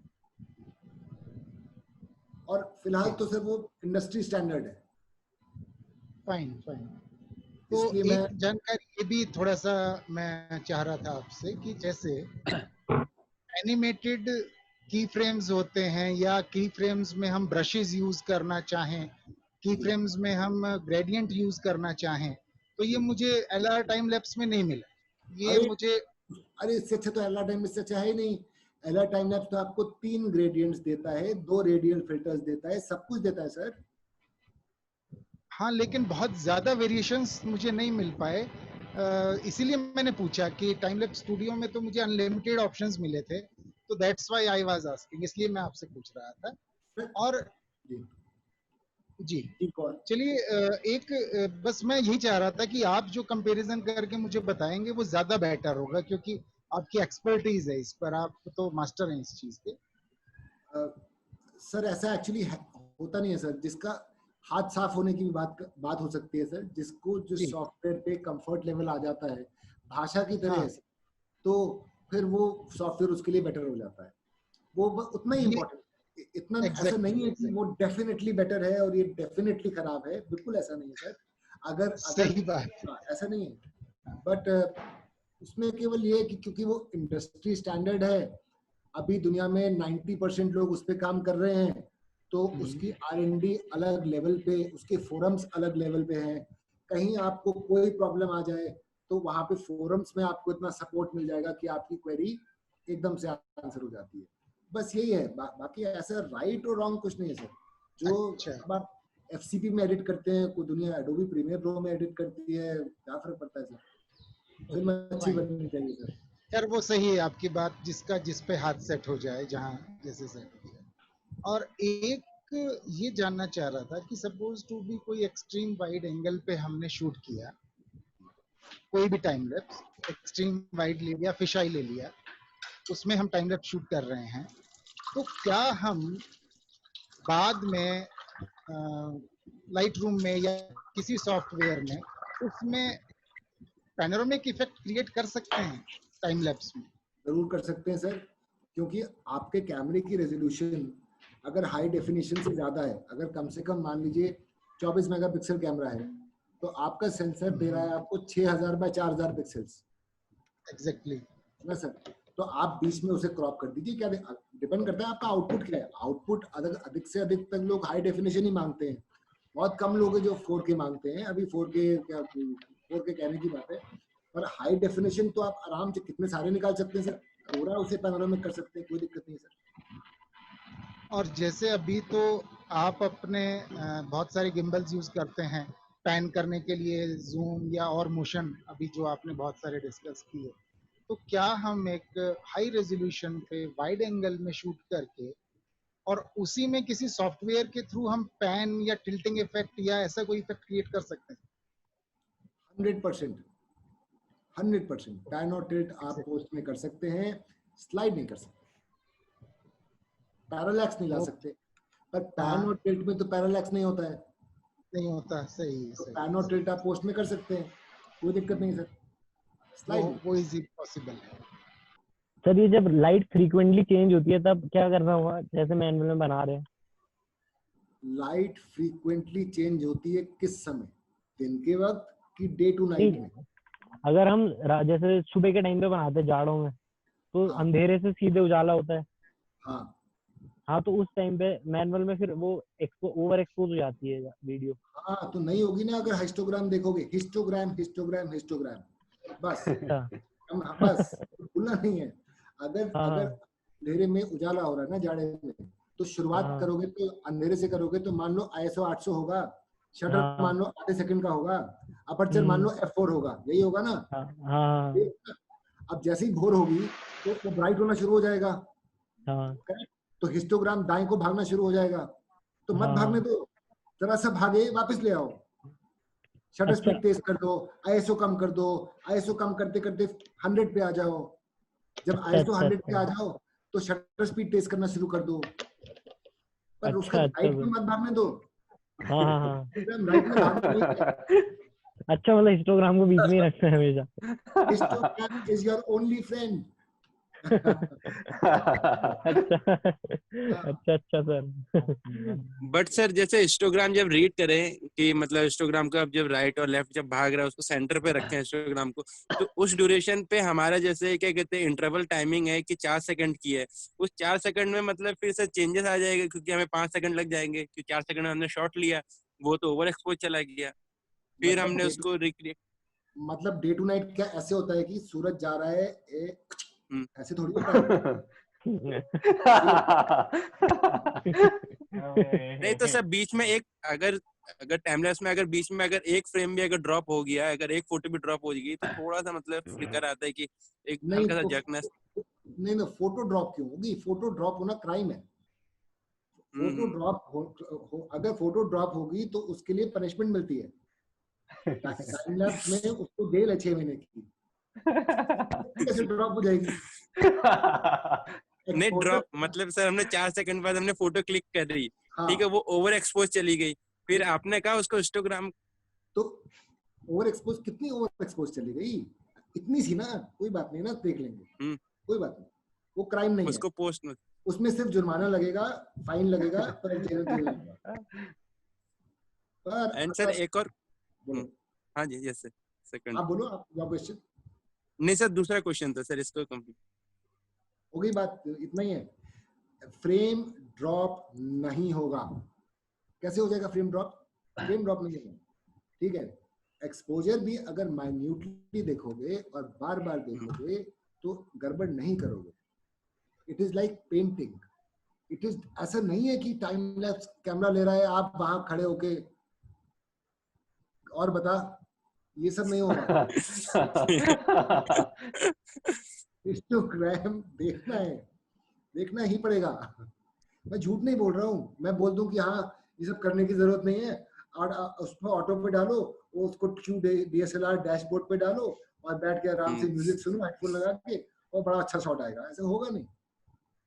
और फिलहाल तो सर वो इंडस्ट्री स्टैंडर्ड है। Fine fine. तो एक जानकारी ये भी थोड़ा सा मैं चाह रहा था आपसे, कि जैसे एनिमेटेड की फ्रेम्स होते हैं, या की फ्रेम्स में हम ब्रशेस यूज करना चाहें, की फ्रेम्स में हम ग्रेडियंट यूज करना चाहें, तो ये मुझे LR टाइम लैप्स में नहीं मिला। ये मुझे इससे अच्छा तो LR टाइम लैप्स अच्छा है ही नहीं। LR टाइम लैप्स तो आपको 3 ग्रेडियंट्स देता है, 2 रेडियल फिल्टर्स देता है, सब कुछ देता है सर। हाँ, लेकिन बहुत ज्यादा वेरिएशंस मुझे नहीं मिल पाए, इसीलिए मैंने पूछा कि टाइम लैप्स स्टूडियो में तो मुझे अनलिमिटेड ऑप्शंस मिले थे, तो that's why I was asking, इसलिए मैं आपसे पूछ रहा था। और जी चलिए, एक बस मैं यही चाह रहा था कि आप जो कंपैरिजन करके मुझे बताएंगे वो ज्यादा बेटर होगा, क्योंकि आपकी एक्सपर्टीज है इस पर, आप तो मास्टर हैं इस चीज के। सर ऐसा एक्चुअली होता नहीं है सर, जिसका हाथ साफ होने की भी बात हो सकती है सर, जिसको जो सॉफ्टवेयर पे कंफर्ट लेवल आ जाता है भाषा की तरह है, तो फिर वो सॉफ्टवेयर उसके लिए बेटर हो जाता है, वो उतना ही इम्पोर्टेंट। इतना ऐसा नहीं है कि वो डेफिनेटली बेटर है और ये डेफिनेटली खराब है, बिल्कुल ऐसा नहीं है सर। अगर सही बात, ऐसा नहीं है, बट उसमें केवल ये है कि क्योंकि वो इंडस्ट्री स्टैंडर्ड है, अभी दुनिया में 90% लोग उस पर काम कर रहे हैं, तो उसकी R&D अलग लेवल पे, उसके फोरम्स अलग लेवल पे हैं। कहीं आपको कोई प्रॉब्लम आ जाए तो वहां पे फोरम्स में आपको इतना सपोर्ट मिल जाएगा कि आपकी क्वेरी एकदम से आंसर हो जाती है। बस यही है, बाकी ऐसा राइट और रॉन्ग कुछ नहीं है सर। जो अब आप FCP में एडिट करते हैं, कोई दुनिया एडोबी प्रीमियर प्रो में एडिट करती है, क्या फर्क पड़ता है सर? फिल्म अच्छी बननी चाहिए सर। यार वो सही है आपकी बात, जिसका जिस पे हाथ सेट हो जाए, जहाँ जैसे सेट हो जाए। और एक ये जानना चाह रहा था कि सपोज टू भी कोई एक्सट्रीम वाइड एंगल पे हमने शूट किया, कोई भी टाइम लैप्स, एक्सट्रीम वाइड ले लिया, फिश आई ले लिया, उसमें हम टाइम लैप्स शूट कर रहे हैं, तो क्या हम बाद में लाइट रूम में या किसी सॉफ्टवेयर में उसमें पैनोरामिक इफेक्ट क्रिएट कर सकते हैं टाइम लैप्स में? जरूर कर सकते हैं सर, क्योंकि आपके कैमरे की रेजोल्यूशन अगर हाई डेफिनेशन से ज्यादा है, अगर कम से कम मान लीजिए 24 मेगापिक्सल कैमरा है, तो आपका सेंसर दे रहा है आपको 6000 बाय 4000 पिक्सल्स। एग्जैक्टली ना सर, तो आप बीच में उसे क्रॉप कर दीजिए। क्या डिपेंड करता है आपका आउटपुट क्या है। आउटपुट अधिक से अधिक तक लोग हाई डेफिनेशन ही मांगते हैं, बहुत कम लोग हैं जो 4K मांगते हैं। अभी 4K कहने की बात है, पर हाई डेफिनेशन तो आप आराम से कितने सारे निकाल सकते हैं सर, पूरा उसे पैनोरामिक कर सकते हैं, कोई दिक्कत नहीं है सर। और जैसे अभी तो आप अपने बहुत सारे गिम्बल्स यूज करते हैं पैन करने के लिए, जूम या और मोशन, अभी जो आपने बहुत सारे डिस्कस किए, तो क्या हम एक हाई रेजोल्यूशन पे वाइड एंगल में शूट करके और उसी में किसी सॉफ्टवेयर के थ्रू हम पैन या टिल्टिंग इफेक्ट या ऐसा कोई इफेक्ट क्रिएट कर सकते हैं? 100%, 100% पैन और टिल्ट आप पोस्ट में कर सकते हैं, स्लाइड नहीं कर सकते, पैरालैक्स नहीं ला सकते, पर पैन और टिल्ट में तो पैरालैक्स नहीं होता है, नहीं होता। सही तो सही पैन और टिल्ट आप पोस्ट में कर सकते हैं, कोई दिक्कत नहीं सर, स्लाइड वो इजी पॉसिबल है। सर ये जब लाइट फ्रीक्वेंटली चेंज होती है तब क्या करना होगा, जैसे मैनुअल में बना रहे हैं? लाइट फ्रीक्वेंटली चेंज होती है किस समय, दिन के वक्त कि डे टू नाइट में? अगर हम जैसे सुबह के टाइम पे बनाते हैं जाड़ों में, तो अंधेरे से सीधे उजाला होता है। हाँ, तो उस टाइम पे मैनुअल में फिर वो ओवर एक्सपोज हो जाती है वीडियो। हाँ, तो नहीं होगी ना अगर हिस्टोग्राम देखोगे, हिस्टोग्राम हिस्टोग्राम हिस्टोग्राम, बस बस भूलना नहीं है। अगर अंधेरे में उजाला हो रहा है ना जाड़े में, तो शुरुआत करोगे तो अंधेरे से करोगे, तो मान लो ISO 800 होगा, शटर मान लो आधे सेकंड का होगा, अपर्चर मान लो f4 होगा, यही होगा ना? अब जैसे ही भोर होगी तो ब्राइट होना शुरू हो जाएगा, तो हिस्टोग्राम दाएं को भागना शुरू हो जाएगा, तो मत भागने दो, जरा सा भागे वापस ले आओ, शटर स्पीड तेज कर दो, ISO कम कर दो, ISO कम करते करते 100 पे आ जाओ, जब ISO 100 पे आ जाओ तो शटर स्पीड तेज करना शुरू कर दो, पर उसको राइट में मत भागने दो। राइट में भागना अच्छा, मतलब हिस्टोग्राम को बीच में ही रखना है हमेशा। Histogram is your only friend. अच्छा सर। बट सर जैसे हिस्टोग्राम जब रीड करें कि मतलब हिस्टोग्राम को अब जब राइट और लेफ्ट जब भाग रहा है उसको सेंटर पे रखें हिस्टोग्राम को, तो उस ड्यूरेशन पे हमारा जैसे क्या कहते हैं इंटरवल टाइमिंग है कि 4 सेकंड की है, उस 4 सेकंड में मतलब फिर से चेंजेस आ जाएगा क्योंकि हमें 5 सेकंड लग जाएंगे, क्योंकि 4 सेकंड हमने शॉट लिया, वो तो ओवर एक्सपोज चला गया, फिर हमने उसको रिक्रिएट। मतलब डे टू नाइट क्या ऐसे होता है कि सूरज जा रहा है ऐसे थोड़ी होता है। नहीं तो सर बीच में एक अगर टाइमलैप्स में अगर बीच में अगर एक फ्रेम भी अगर ड्रॉप हो गया, अगर एक फोटो भी ड्रॉप हो गई तो थोड़ा सा मतलब फ्लिकर आता है कि एक हल्का सा जर्कनेस। नहीं ना, फोटो ड्रॉप क्यों होगी? फोटो ड्रॉप होना क्राइम है। फोटो ड्रॉप अगर फोटो ड्रॉप होगी तो उसके लिए पनिशमेंट मिलती है। टाइम लैप्स में उसको जेल है 6 महीने की। कैसे ड्रॉप हो जाएगी? नहीं ड्रॉप मतलब सर हमने 4 सेकंड बाद हमने फोटो क्लिक कर दी, ठीक है, वो ओवर एक्सपोज चली गई, फिर आपने कहा उसको हिस्टोग्राम, तो ओवर एक्सपोज कितनी ओवर एक्सपोज चली गई? इतनी सी ना, कोई बात नहीं ना, देख लेंगे, कोई बात नहीं, वो क्राइम नहीं उसको है। पोस्ट में उसमें सिर्फ जुर्माना लगेगा, फाइन लगेगा, पर जेल लगेगा। एंड सर एक और हाँ जी, यस सर, सेकंड आप बोलो, आप क्वेश्चन। नहीं सर दूसरा क्वेश्चन था सर, इसको कंप्लीट हो गई बात, इतना ही है। फ्रेम ड्रॉप नहीं होगा। कैसे हो जाएगा फ्रेम ड्रॉप? फ्रेम ड्रॉप नहीं होगा, ठीक है। एक्सपोजर भी अगर माइन्यूटली देखोगे और बार बार देखोगे तो गड़बड़ नहीं करोगे। It is like painting. It is ऐसा नहीं है कि टाइम लैप्स कैमरा ले रहा है, आप वहां खड़े होके और बता, ये सब नहीं होगा। हिस्टोग्राम देखना है, देखना ही पड़ेगा। मैं झूठ नहीं बोल रहा हूँ, मैं बोल दूं कि हाँ ये सब करने की जरूरत नहीं है, और उसको ऑटो पे डालो, उसको DSLR डैशबोर्ड पे डालो और बैठ के आराम से म्यूजिक सुनो हेडफोन लगा के, और बड़ा अच्छा शॉट आएगा। ऐसा होगा नहीं,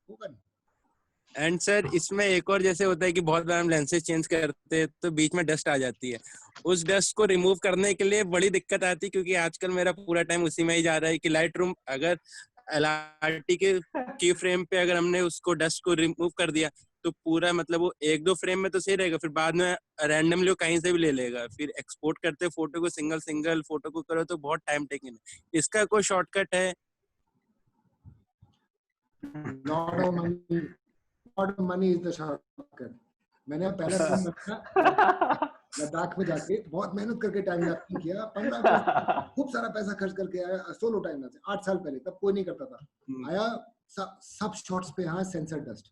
होगा नहीं। एंड सर इसमें एक और जैसे होता है कि बहुत बार हम लेंसेज चेंज करते हैं तो बीच में डस्ट आ जाती है, उस डस्ट को रिमूव करने के लिए बड़ी दिक्कत आती है, क्योंकि आजकल मेरा पूरा टाइम उसी में ही जा रहा है कि लाइट रूम अगर LRT के की फ्रेम पे अगर हमने उसको डस्ट को रिमूव कर दिया तो पूरा मतलब वो 1-2 फ्रेम में तो सही रहेगा, फिर बाद में रैंडमली कहीं से भी ले लेगा, फिर एक्सपोर्ट करते फोटो को सिंगल फोटो को करो तो बहुत टाइम टेकिंग है। इसका कोई शॉर्टकट है? Money is the shortcut. मैंने पहला लद्दाख में जाके बहुत मेहनत करके टाइम लैप्स किया, 15 खूब सारा पैसा खर्च करके आया सोलो टाइम लैप्स 8 साल पहले, तब कोई नहीं करता था। आया सब शॉट्स पे हाँ सेंसर डस्ट,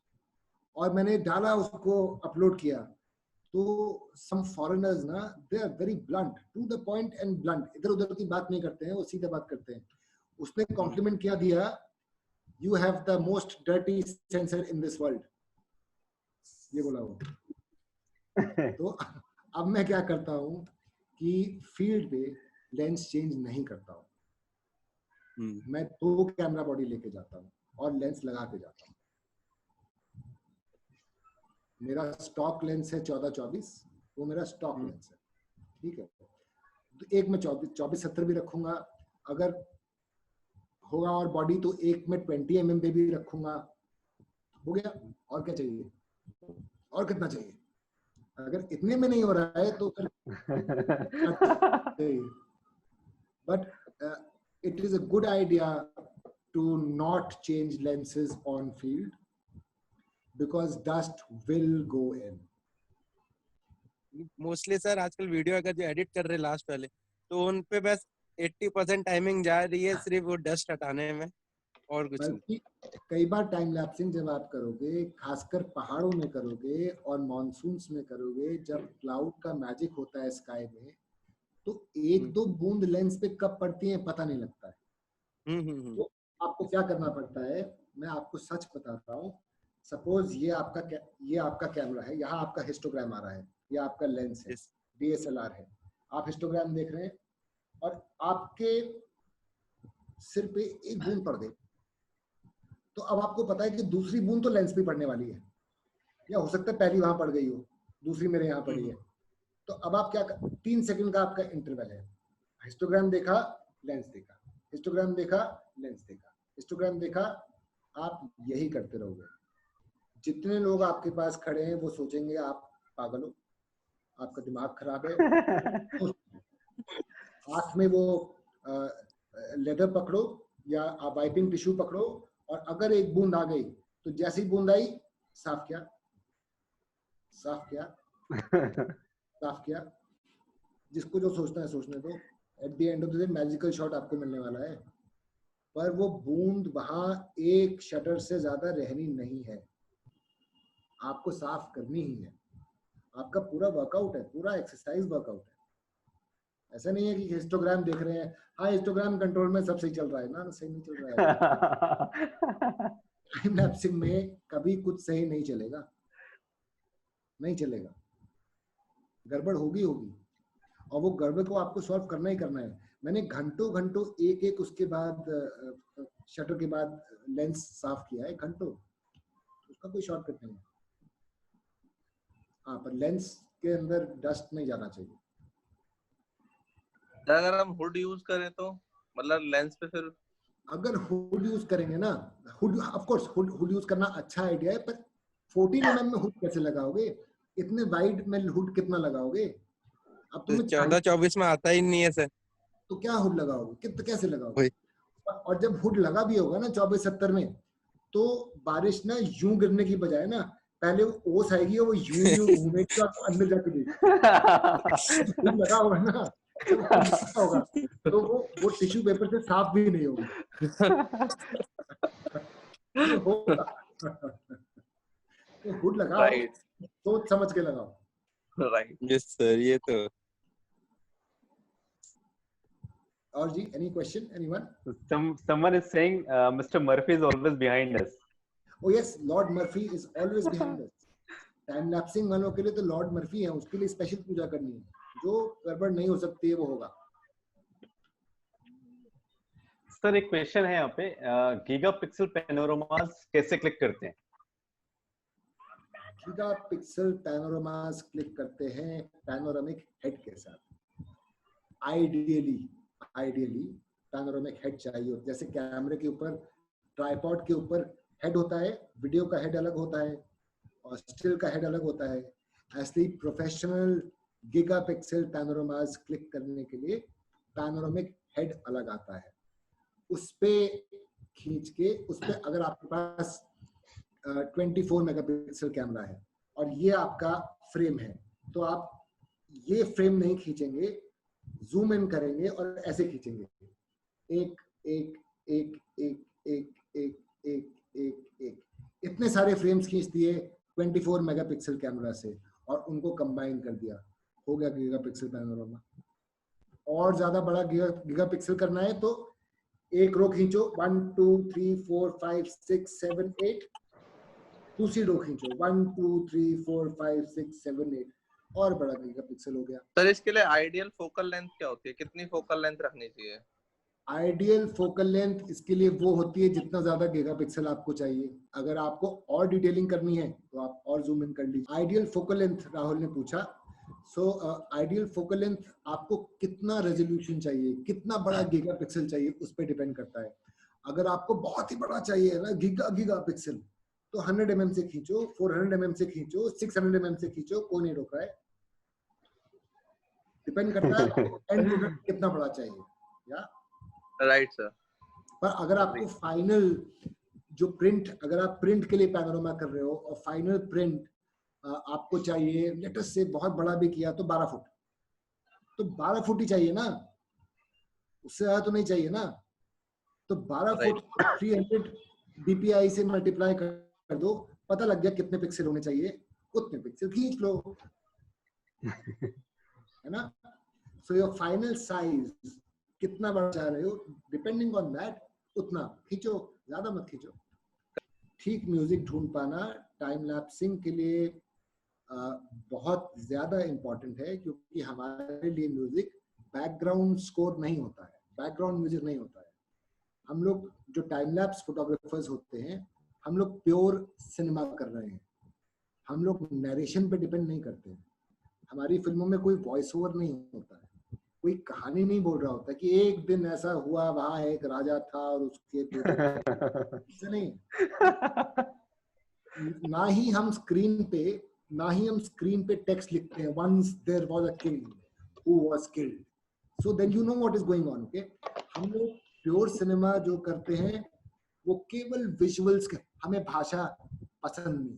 और मैंने डाला, उसको अपलोड किया, तो सम फॉरेनर्स ना they are very blunt, to the point and blunt, इधर उधर की बात नहीं करते हैं, वो सीधे बात करते हैं। उसने कॉम्प्लीमेंट क्या दिया, you have the most dirty sensor in this world, ये बोला वो। तो अब मैं क्या करता हूँ कि फील्ड पे लेंस चेंज नहीं करता हूँ। मैं 2 कैमरा बॉडी लेके जाता हूँ और लेंस लगा के जाता हूँ। मेरा स्टॉक लेंस है 14-24, वो मेरा स्टॉक लेंस है, ठीक है। तो एक में 24-70 भी रखूंगा अगर होगा, और बॉडी तो एक में 20 mm पे भी रखूंगा, हो गया। और क्या चाहिए, और कितना चाहिए? अगर इतने में नहीं हो रहा है तो फिर but it is a good idea to not change lenses on field because dust will go in. Mostly sir आजकल वीडियो अगर जो एडिट कर रहे लास्ट वाले, तो उन पे बस 80% टाइमिंग जा रही है सिर्फ वो डस्ट हटाने में, और कुछ नहीं। कई बार टाइम लैप्सिंग जब आप करोगे, खासकर पहाड़ों में करोगे और मॉनसून्स में करोगे, जब क्लाउड का मैजिक होता है स्काई में, तो 1-2 बूंद लेंस पे कब पड़ती है पता नहीं लगता है। तो आपको क्या करना पड़ता है, मैं आपको सच बताता हूँ। सपोज ये आपका कैमरा है, यहाँ आपका हिस्टोग्राम आ रहा है, ये आपका लेंस है, DSLR है, आप हिस्टोग्राम देख रहे हैं और आपके सिर पे एक बूंद पड़ गई, तो अब आपको पता है कि दूसरी बूंद तो लेंस पे पड़ने वाली है, या हो सकता है पहली वहां पड़ गई हो, दूसरी मेरे यहाँ पड़ी है। तो अब आप क्या 3 सेकंड का आपका इंटरवल है, हिस्टोग्राम देखा, लेंस देखा, हिस्टोग्राम देखा, लेंस देखा, हिस्टोग्राम देखा, आप यही करते रहोगे। जितने लोग आपके पास खड़े हैं वो सोचेंगे आप पागल हो, आपका दिमाग खराब है। आंख में वो लेदर पकड़ो या आप वाइपिंग टिश्यू पकड़ो, और अगर एक बूंद आ गई तो जैसी बूंद आई साफ किया, साफ किया, साफ किया। जिसको जो सोचना है सोचने दो। At the end of the day magical shot आपको मिलने वाला है, पर वो बूंद वहां एक शटर से ज्यादा रहनी नहीं है, आपको साफ करनी ही है। आपका पूरा वर्कआउट है, पूरा एक्सरसाइज वर्कआउट है। ऐसा नहीं है कि हिस्टोग्राम देख रहे हैं, हाँ हिस्टोग्राम कंट्रोल में सब सही चल रहा है ना, सही नहीं चल रहा है। टाइम लैप्सिंग में कभी कुछ सही नहीं चलेगा, नहीं चलेगा, गड़बड़ होगी होगी, और वो गड़बड़ को आपको सॉल्व करना ही करना है। मैंने घंटों घंटों एक उसके बाद शटर के बाद लेंस साफ किया है, घंटों, उसका कोई शॉर्टकट नहीं है। हाँ, पर लेंस के अंदर डस्ट नहीं जाना चाहिए। अगर हम हुड यूज करें तो मतलब लेंस पे, फिर अगर हुड यूज करेंगे ना, hood of course hood use करना अच्छा आइडिया है, पर 14 mm में हुड कैसे लगाओगे? इतने वाइड में हुड कितना लगाओगे? अब तुम्हें 14-24 में आता ही नहीं है सर, तो क्या हुड लगाओगे, कैसे लगाओगे? और जब हुड लगा भी होगा ना 24-70 में, तो बारिश ना यूं गिरने की बजाय ना पहले ओस आएगी और वो यूं घूमेगी और अंदर जाके देगी। लगा होगा ना, होगा तो वो टिश्यू पेपर से साफ भी नहीं होगा। तो हुड लगाओ, सोच समझ के लगाओ। राइट, यस सर, ये तो। और जी, any question, anyone? Someone is saying Mr. Murphy is always behind us. Oh yes, Lord Murphy is always behind us. Time lapsing वालों के लिए तो लॉर्ड मर्फी है, उसके लिए स्पेशल पूजा करनी है, जो गड़बड़ नहीं हो सकती है वो होगा। सर एक क्वेश्चन है यहाँ पे, गीगापिक्सल पैनोरामास कैसे क्लिक करते हैं? गीगापिक्सल पैनोरामास क्लिक करते हैं पैनोरामिक हेड के साथ। आइडियली पैनोरामिक हेड चाहिए। जैसे कैमरे के ऊपर, ट्राइपॉड के ऊपर हेड होता है, वीडियो का हेड अलग होता है और स्टिल का हेड अलग होता है। ऐसे ही प्रोफेशनल गीगापिक्सल पैनोरामास क्लिक करने के लिए पैनोरामिक हेड अलग आता है। उस पे खींच के, उस पे अगर आपके पास 24 मेगापिक्सल कैमरा है और ये आपका फ्रेम है, तो आप ये फ्रेम नहीं खींचेंगे, जूम इन करेंगे और ऐसे खींचेंगे, एक एक एक एक एक एक एक एक एक इतने सारे फ्रेम्स खींच दिए 24 मेगापिक्सल कैमरा से और उनको कंबाइन कर दिया, हो गया गीगापिक्सल पैनोरामा। और ज्यादा बड़ा गीगापिक्सल करना है तो एक रो खींचो, 1 2 3 4 5 6 7 8, दूसरी रो खींचो 1 2 3 4 5 6 7 8, और बड़ा गीगापिक्सल हो गया। सर इसके लिए आइडियल फोकल लेंथ क्या होती है, कितनी फोकल लेंथ रखनी चाहिए? आइडियल फोकल लेंथ इसके लिए वो होती है जितना ज्यादा गीगापिक्सल आपको चाहिए। अगर आपको और डिटेलिंग करनी है तो आप और जूम इन कर लीजिए। आइडियल फोकल लेंथ राहुल ने पूछा। सो आइडियल फोकल लेंथ आपको कितना रेजोल्यूशन चाहिए, कितना बड़ा गीगापिक्सल चाहिए, उस पर डिपेंड करता है। अगर आपको बहुत ही बड़ा चाहिए ना गीगापिक्सल, तो 100 mm से खींचो, 400 mm से खींचो, 600 mm से खींचो, कोई नहीं रोक रहा है। डिपेंड करता है एंड प्रोडक्ट कितना बड़ा चाहिए। या राइट सर। पर अगर आपको फाइनल जो प्रिंट, अगर आप प्रिंट के लिए पैनोरामा कर रहे हो और फाइनल प्रिंट आपको चाहिए, लेटेस्ट से बहुत बड़ा भी किया तो 12 फुट, तो 12 फुट ही चाहिए ना, उससे ज्यादा तो नहीं चाहिए ना। तो 12 फुट 300 dpi से मल्टीप्लाई कर दो, पता लग गया कितने पिक्सल होने चाहिए, उतने पिक्सल खींच लो, है ना। सो योर फाइनल साइज कितना बड़ा चाह रहे हो, डिपेंडिंग ऑन दैट उतना खींचो, ज्यादा मत खींचो। ठीक म्यूजिक ढूंढ पाना टाइम लैप्सिंग के लिए बहुत ज्यादा इम्पोर्टेंट है, क्योंकि हमारे लिए म्यूजिक बैकग्राउंड स्कोर नहीं होता है, बैकग्राउंड म्यूजिक नहीं होता है। हम लोग जो टाइम लैप्स फोटोग्राफर्स होते हैं, हम लोग प्योर सिनेमा कर रहे हैं, हम लोग नरेशन पे डिपेंड नहीं करते हैं। हमारी फिल्मों में कोई वॉइस ओवर नहीं होता है, कोई कहानी नहीं बोल रहा होता कि एक दिन ऐसा हुआ, वहां एक राजा था और उसके बेटे नहीं। ना ही हम स्क्रीन पे टेक्स्ट लिखते हैं, once there was a king who was killed, so then you know what is going on, okay? हम लोग प्योर सिनेमा जो करते हैं वो केवल विजुअल्स के, हमें भाषा पसंद नहीं,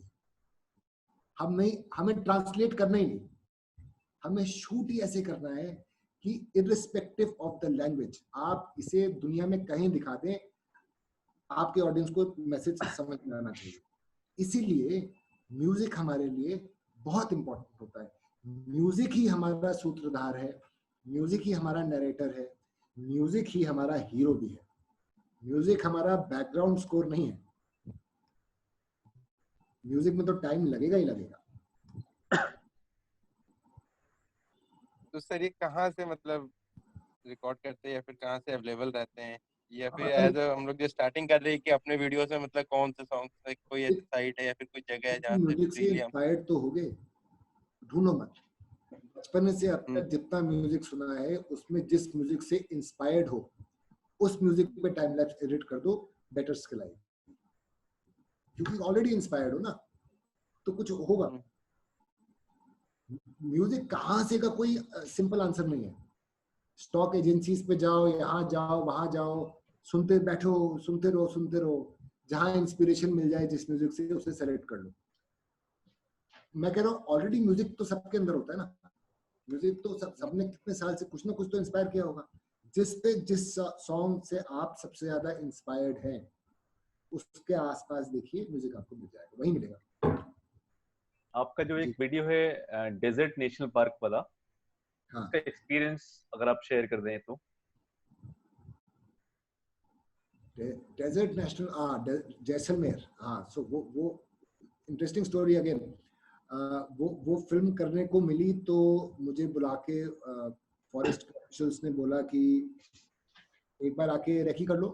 हमें ट्रांसलेट करना ही नहीं, हमें शूट ही ऐसे करना है कि इर्रिस्पेक्टिव ऑफ द लैंग्वेज आप इसे दुनिया में कहीं दिखा दें, आपके ऑडियंस को मैसेज समझ में आना चाहिए। इसीलिए म्यूजिक हमारे लिए बहुत इंपॉर्टेंट होता है। म्यूजिक ही हमारा सूत्रधार है, म्यूजिक ही हमारा नरेटर है, म्यूजिक ही हमारा हीरो भी है। म्यूजिक हमारा बैकग्राउंड स्कोर नहीं है। म्यूजिक में तो टाइम लगेगा ही लगेगा। तो सर ये कहाँ से मतलब रिकॉर्ड करते हैं, या फिर कहाँ से अवेलेबल रहते हैं, या फिर एज हम लोग जो स्टार्टिंग कर रहे हैं कि अपने वीडियो से मतलब कौन से सॉन्ग, कोई ऐसी साइट है या फिर कोई जगह है जहाँ से म्यूजिक से इंस्पायर्ड तो हो गए, ढूंढो मत। बचपन से अब तक जितना म्यूजिक सुना है उसमें जिस म्यूजिक से इंस्पायर्ड हो उस म्यूजिक पे टाइम लैप्स एडिट कर दो, बेटर स्किल आएगी, क्योंकि ऑलरेडी इंस्पायर्ड हो ना, तो कुछ होगा। म्यूजिक कहाँ से का कोई सिंपल आंसर नहीं है। स्टॉक एजेंसीज पे जाओ, यहाँ जाओ, वहां जाओ, सुनते बैठो, सुनते रहो, जहां इंस्पिरेशन मिल जाए जिस म्यूजिक से उसे सेलेक्ट कर लो। मैं कह रहा हूँ ऑलरेडी म्यूजिक तो सबके अंदर होता है ना, म्यूजिक तो सबने कितने साल से कुछ ना कुछ तो इंस्पायर किया होगा। जिस सॉन्ग से आप सबसे ज्यादा इंस्पायर्ड हैं उसके आसपास देखिए, म्यूजिक आपको मिल जाएगा, वही मिलेगा। आपका जो एक वीडियो है डेजर्ट नेशनल पार्क वाला, हाँ, उसका एक्सपीरियंस अगर आप शेयर कर दें तो। डेजर्ट नेशनल जैसलमेर, हाँ, सो वो इंटरेस्टिंग स्टोरी अगेन। वो फिल्म करने को मिली तो मुझे बुला के फॉरेस्ट ऑफिशियल्स ने बोला कि एक बार आके रेकी कर लो।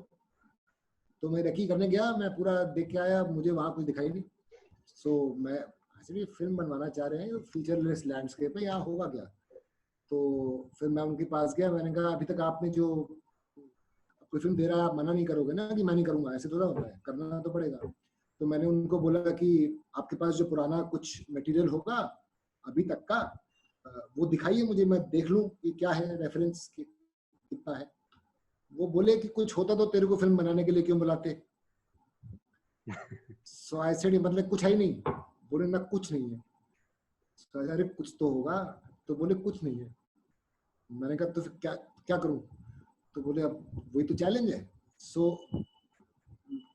तो मैं रेकी करने गया, मैं पूरा देख के आया, मुझे वहाँ कुछ दिखाई नहीं। सो मैं एक्चुअली फिल्म बनवाना चाह रहे हैं फीचरलेस लैंडस्केप है, यहाँ होगा क्या? तो फिर मैं उनके पास गया, मैंने कहा अभी तक आपने जो कोई फिल्म दे रहा है आप मना नहीं करोगे ना कि मैं नहीं करूँगा, ऐसे थोड़ा होता है, करना तो पड़ेगा। तो मैंने उनको बोला कि आपके पास जो पुराना कुछ मटेरियल होगा अभी तक का, वो दिखाइए मुझे, मैं देख लूँ कि क्या है, रेफरेंस कितना है। वो बोले कि कुछ होता तो तेरे को फिल्म बनाने के लिए क्यों बुलाते। सो आई सेड मतलब कुछ है ही नहीं। बोले ना कुछ नहीं है। तो अरे कुछ तो होगा। तो बोले कुछ नहीं है। मैंने कहा तो फिर क्या करूं? तो बोले अब वही तो चैलेंज है। सो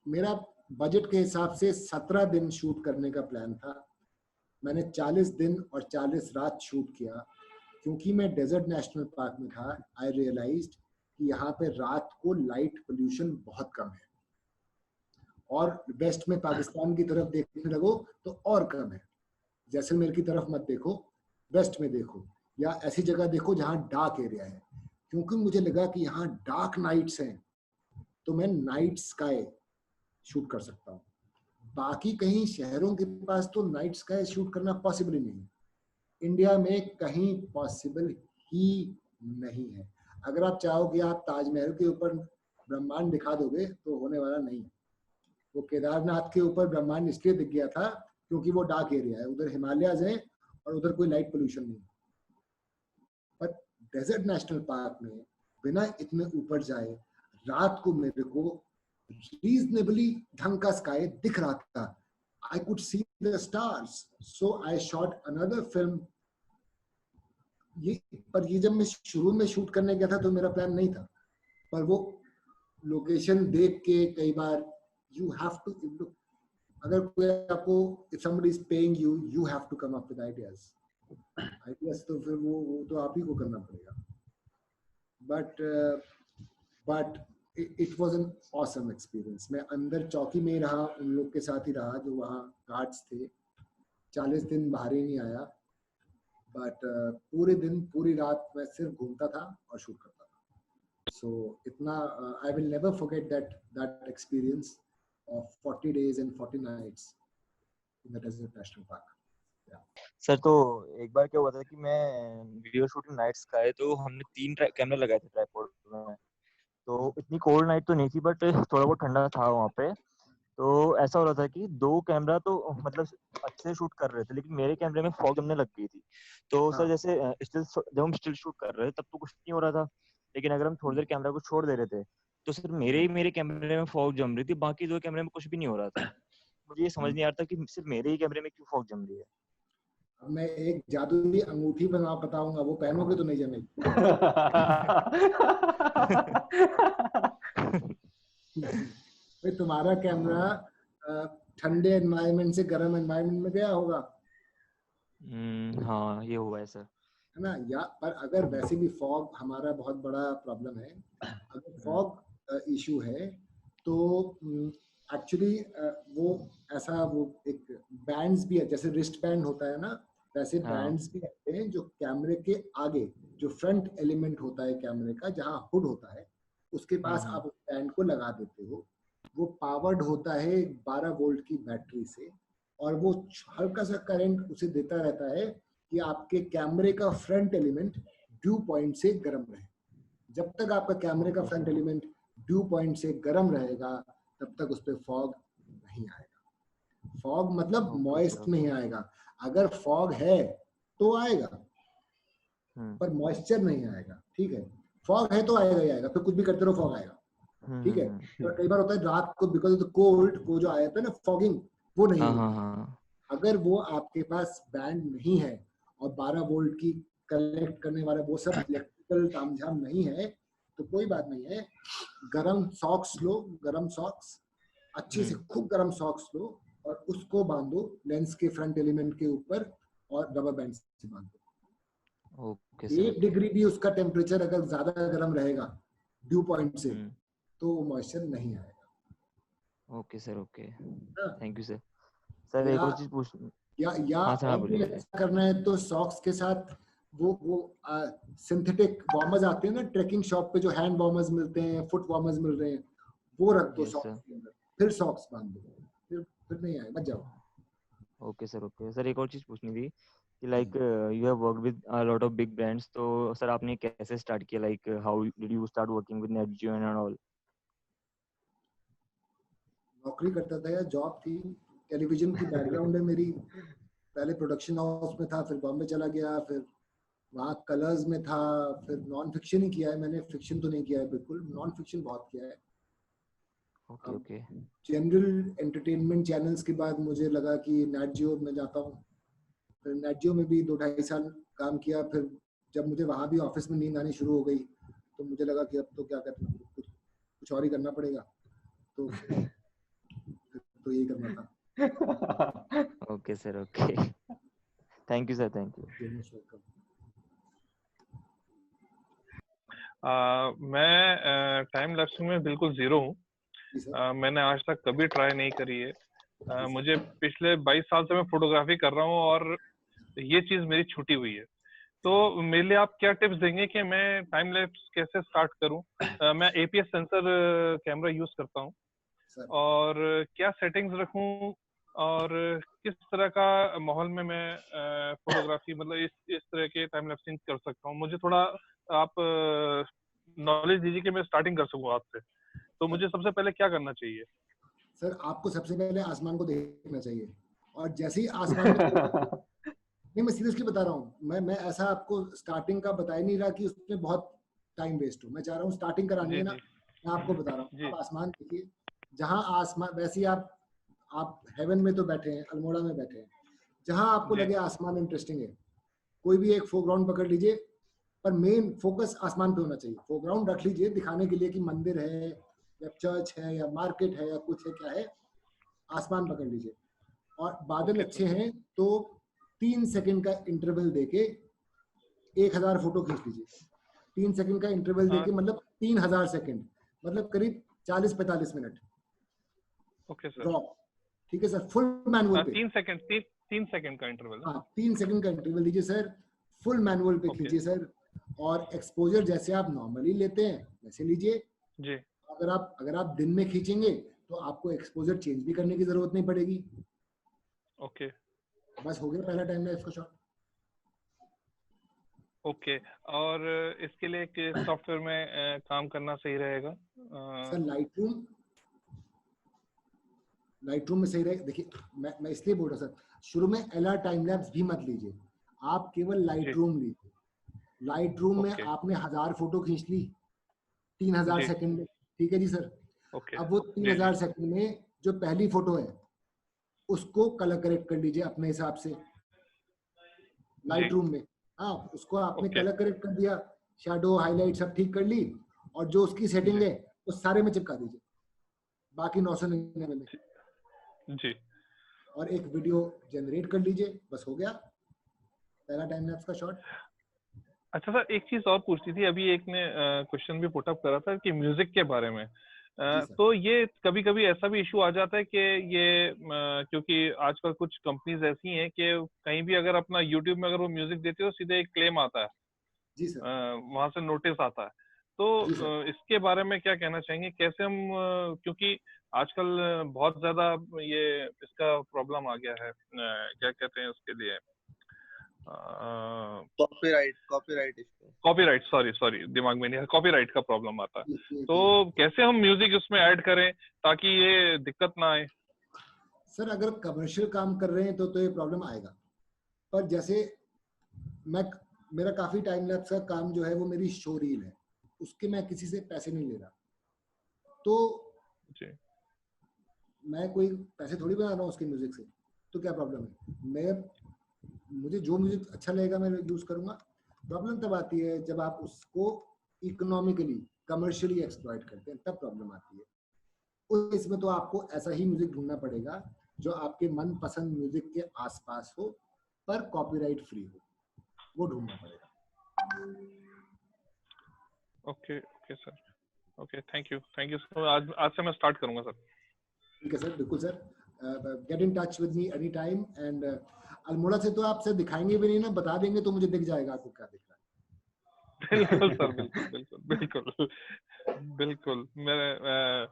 मेरा बजट के हिसाब से 17 दिन शूट करने का प्लान था। मैंने 40 दिन और 40 रात शूट किया। क्योंकि मैं डेजर्ट नेशनल पार्क में था, आई रियलाइज्ड कि यहाँ पे रात को लाइट पोल्यूशन बहुत कम है, और वेस्ट में पाकिस्तान की तरफ देखने लगो तो और कम है। जैसलमेर की तरफ मत देखो, वेस्ट में देखो, या ऐसी जगह देखो जहाँ डार्क एरिया है, क्योंकि मुझे लगा कि यहाँ डार्क नाइट्स हैं तो मैं नाइट स्काई शूट कर सकता हूँ। बाकी कहीं शहरों के पास तो नाइट स्काई शूट करना पॉसिबल ही नहीं है, इंडिया में कहीं पॉसिबल ही नहीं है। अगर आप चाहोगे आप ताजमहल के ऊपर ब्रह्मांड दिखा दोगे तो होने वाला नहीं है। वो केदारनाथ के ऊपर ब्रह्मांड इसलिए दिख गया था क्योंकि वो डार्क एरिया है, उधर हिमालयाज है और उधर कोई लाइट पोल्यूशन नहीं है। पर डेजर्ट नेशनल पार्क में बिना इतने ऊपर जाए रात को मेरे को रीजनेबली ढंग का स्काई दिख रहा था। I could see the stars, so I shot another film. ये जब मैं शुरू में शूट करने गया था तो मेरा प्लान नहीं था, पर वो लोकेशन देख के कई बार you have to, अगर कोई आपको if somebody is paying you, you have to come up with ideas तो फिर वो तो आप ही को करना पड़ेगा। but it was an awesome experience. मैं अंदर चौकी में ही रहा, उन लोग के साथ ही रहा जो वहाँ गार्ड्स थे। 40 दिन बाहर ही नहीं आया, बट पूरे दिन पूरी रात मैं सिर्फ घूमता था और शूट करता था। So इतना I will never forget that experience of 40 days and 40 nights in the Desert National Park. Sir तो एक बार क्या हुआ था कि मैं वीडियो शूटिंग नाइट्स का है, तो हमने 3 कैमरे लगाए थे ट्राइपॉड में। तो इतनी कोल्ड नाइट तो नहीं थी, बट थोड़ा बहुत ठंडा था वहाँ पे। तो ऐसा हो रहा था कि 2 कैमरा तो मतलब अच्छे से शूट कर रहे थे, लेकिन मेरे कैमरे में फॉग जमने लग गई थी। तो सर जैसे जब हम स्टिल शूट कर रहे थे तब तो कुछ नहीं हो रहा था, लेकिन अगर हम थोड़ी देर कैमरा को छोड़ दे रहे थे तो सर मेरे कैमरे में फॉग जम रही थी, बाकी 2 कैमरे में कुछ भी नहीं हो रहा था। मुझे ये समझ नहीं आ रहा था कि सिर्फ मेरे ही कैमरे में क्यों फॉग जम रही है। मैं एक जादुई अंगूठी बताऊंगा, वो पहनोगे तो नहीं जमेगी। भाई तुम्हारा कैमरा ठंडे एनवायरनमेंट से गर्म एनवायरनमेंट में गया होगा। हाँ ये हुआ है सर, है ना। या पर अगर वैसे भी फॉग हमारा बहुत बड़ा प्रॉब्लम है, अगर फॉग इशू है तो एक्चुअली वो ऐसा वो एक बैंड्स भी है, जैसे रिस्ट बैंड होता है ना, वैसे बैंड्स भी रहते हैं जो कैमरे के आगे जो फ्रंट एलिमेंट होता है कैमरे का, जहाँ हुड होता है उसके पास आप उस बैंड को लगा देते हो। वो पावर्ड होता है 12 वोल्ट की बैटरी से, और वो हल्का सा करंट उसे देता रहता है कि आपके कैमरे का फ्रंट एलिमेंट ड्यू पॉइंट से गर्म रहे। जब तक आपका कैमरे का फ्रंट एलिमेंट ड्यू पॉइंट से गर्म रहेगा तब तक उस पर फॉग नहीं आएगा। फॉग मतलब मॉइस्ट नहीं आएगा। अगर फॉग है तो आएगा, पर मॉइस्चर नहीं आएगा। ठीक है, फॉग है तो आएगा ही आएगा, फिर कुछ भी करते रहो फॉग आएगा। ठीक है, तो कई बार होता है रात को बिकॉज ऑफ द कोल्ड वो जो आया था ना फॉगिंग, वो नहीं है। अगर वो आपके पास बैंड नहीं है और 12 वोल्ट की कलेक्ट करने वाला वो सब इलेक्ट्रिकल तामझाम नहीं है तो कोई बात नहीं है। गरम सॉक्स लो, गरम सॉक्स अच्छे से खूब गरम सॉक्स लो और उसको बांधो लेंस के फ्रंट एलिमेंट के ऊपर और रबर बैंड से बांधो। 1 डिग्री भी उसका टेम्परेचर अगर ज्यादा गर्म रहेगा ड्यू पॉइंट से तो मॉइस्चर नहीं आएगा। Okay sir, okay, thank you sir. Sir एक और चीज पूछ या ऐसा करना है तो सॉक्स के साथ वो सिंथेटिक वार्मर्स आते हैं ना ट्रेकिंग शॉप पे, जो हैंड वार्मर्स मिलते हैं, फुट वार्मर्स मिल रहे हैं, वो रख दो सॉक्स के अंदर, फिर सॉक्स बांध दो, फिर नहीं आएगा, मत जाओ। Okay sir, okay sir. एक और चीज पूछनी थी कि like you have worked with a lot of big brands, तो सर आपने कैसे स्टार्ट किया, like how did you start working with NatGeo and all? नौकरी करता था या जॉब थी, टेलीविजन की बैकग्राउंड है मेरी। पहले प्रोडक्शन हाउस में था, फिर बॉम्बे चला गया, फिर वहाँ कलर्स में था, फिर नॉन फिक्शन ही किया है मैंने, फिक्शन तो नहीं किया है बिल्कुल, नॉन फिक्शन बहुत किया है। Okay okay. General entertainment channels के बाद मुझे लगा कि नेटजियो में जाता हूँ, फिर नेटजियो में भी 2-2.5 साल काम किया। फिर जब मुझे वहाँ भी ऑफिस में नींद आनी शुरू हो गई तो मुझे लगा कि अब तो क्या कहते हैं, कुछ और ही करना पड़ेगा, तो यही करना था। Okay sir, okay, thank you sir, thank you. मैं टाइम लैप्स में बिल्कुल जीरो हूँ। मैंने आज तक कभी ट्राई नहीं करी है। मुझे पिछले 22 साल से मैं फोटोग्राफी कर रहा हूँ और ये चीज मेरी छूटी हुई है। तो मेरे लिए आप क्या टिप्स देंगे कि मैं टाइम लैप्स कैसे स्टार्ट करूं? मैं एपीएस सेंसर कैमरा यूज करता हूं, और क्या सेटिंग्स रखूं, और किस तरह का माहौल में मैं फोटोग्राफी मतलब इस तरह के टाइम लैप्सिंग कर सकता हूं? मुझे थोड़ा आप नॉलेज दीजिए कि मैं स्टार्टिंग कर सकूं आपसे। तो मुझे सबसे पहले क्या करना चाहिए? सर आपको सबसे पहले आसमान को देखना चाहिए, और जैसे ही आसमान में नहीं, मैं सीरियसली बता रहा हूँ, मैं ऐसा आपको स्टार्टिंग का बता ही नहीं रहा कि उसमें बहुत टाइम वेस्ट हो। मैं चाह रहा हूँ स्टार्टिंग करानी है ना, मैं आपको बता रहा हूँ। आप आसमान देखिए, जहाँ आसमान, वैसे ही आप हेवन में तो बैठे हैं, अल्मोड़ा में बैठे हैं, जहाँ आपको लगे आसमान इंटरेस्टिंग है, कोई भी एक फोरग्राउंड पकड़ लीजिए, पर मेन फोकस आसमान पे होना चाहिए। फोरग्राउंड रख लीजिए दिखाने के लिए कि मंदिर है या चर्च है या मार्केट है या कुछ है, क्या है, आसमान पकड़ लीजिए। और बादल अच्छे हैं तो 3 सेकंड का इंटरवल देके 1000 फोटो खींच लीजिए। 3 सेकंड का इंटरवल देके मतलब 3000 सेकंड, मतलब करीब 40-45 मिनट। Okay sir. ड्रॉ, ठीक है सर, फुल मैनुअल पे। 3 सेकंड का इंटरवल। हाँ, 3 सेकंड का इंटरवल दीजिए सर, फुल मैनुअल पे खींचिए सर। और एक्सपोजर जैसे आप नॉर्मली लेते हैं वैसे लीजिए जी। अगर आप दिन में खींचेंगे तो आपको एक्सपोजर चेंज भी करने की जरूरत नहीं पड़ेगी। ओके, बस हो गया पहला टाइम लैप्स का शॉट। ओके, और इसके लिए किस सॉफ्टवेयर में काम करना सही रहेगा? सर लाइटरूम में सही रहेगा। देखिए मैं इसलिए बोल रहा हूँ सर, शुरू में एलआर टाइम लैप्स भी मत लीजिए, आप केवल लाइटरूम लीजिए। लाइटरूम में आपने 1000 फोटो खींच ली 3000 सेकंड में, ठीक है जी सर। अब वो 3000 सेकंड में जो पहली फोटो है उसको कलर करेक्ट कर लीजिए अपने हिसाब से लाइटरूम में। हाँ, उसको आपने कलर करेक्ट कर दिया, शैडो हाईलाइट सब ठीक कर ली, और जो उसकी सेटिंग है वो सारे में चिपका दीजिए बाकी 999 में जी। और एक वीडियो जनरेट कर लीजिए, बस हो गया पहला टाइम लैप्स का शॉट। अच्छा सर, एक चीज और पूछती थी, अभी एक ने क्वेश्चन भी पुट अप करा था कि म्यूजिक के बारे में। तो ये कभी कभी ऐसा भी इशू आ जाता है कि ये क्योंकि आजकल कुछ कंपनीज ऐसी हैं कि कहीं भी अगर अपना यूट्यूब में अगर वो म्यूजिक देते हो सीधे एक क्लेम आता है, जी सर, वहां से नोटिस आता है। तो इसके बारे में क्या कहना चाहेंगे, कैसे हम क्योंकि आजकल बहुत ज्यादा ये इसका प्रॉब्लम आ गया है, क्या कहते हैं उसके लिए, कॉपीराइट, सॉरी दिमाग में नहीं है, कॉपीराइट का प्रॉब्लम आता है। तो कैसे हम म्यूजिक उसमें ऐड करें ताकि ये दिक्कत ना आए? सर अगर कमर्शियल काम कर रहे हैं तो ये प्रॉब्लम आएगा, पर जैसे मेरा काफी टाइम लैप्स का काम जो है वो मेरी शो रील है, उसके मैं किसी से पैसे नहीं ले रहा, तो मैं कोई पैसे थोड़ी बना रहा हूँ उसके म्यूजिक से, तो क्या प्रॉब्लम है? मुझे जो म्यूजिक अच्छा लगेगा मैं यूज करूंगा। प्रॉब्लम तब आती है जब आप उसको इकोनॉमिकली कमर्शियली एक्सप्लॉइट करते हैं, तब प्रॉब्लम आती है। उस इसमें तो आपको ऐसा ही म्यूजिक ढूंढना पड़ेगा जो आपके मनपसंद म्यूजिक के आसपास हो पर कॉपीराइट फ्री हो, वो ढूंढना पड़ेगा। Okay sir, okay, thank you sir. आज से मैं स्टार्ट करूंगा सर। ठीक है सर, बिल्कुल sir, get in touch with me any time. And Almora से तो आप सर दिखाएंगे भी नहीं ना, बता देंगे तो मुझे दिख जाएगा आपको क्या दिख रहा है। बिल्कुल सर, बिल्कुल। मैं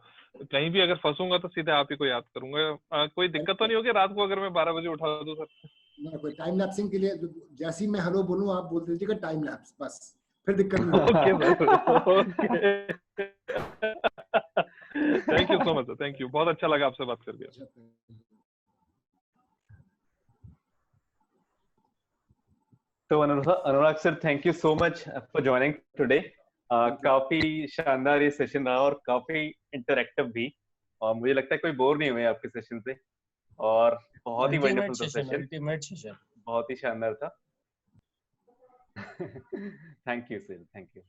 कहीं भी अगर फंसूंगा तो सीधे आप ही को याद करूंगा। कोई दिक्कत तो नहीं होगी रात को अगर मैं 12 बजे उठा दूं सर? ना, कोई टाइम लैप्सिंग के लिए जैसे ही मैं हेलो बोलूं आप बोल दीजिएगा टाइम लैप्स, बस फिर दिक्कत नहीं होगी। Thank you so much sir, thank you, बहुत अच्छा लगा आपसे बात करके। तो Anurag sir, thank you so much for joining today. काफी शानदार ये सेशन रहा और काफी इंटरैक्टिव भी, और मुझे लगता है कोई बोर नहीं हुए आपके सेशन से, और बहुत ही वंडरफुल था सेशन, अल्टीमेट सेशन, बहुत ही शानदार था। Thank you sir, thank you.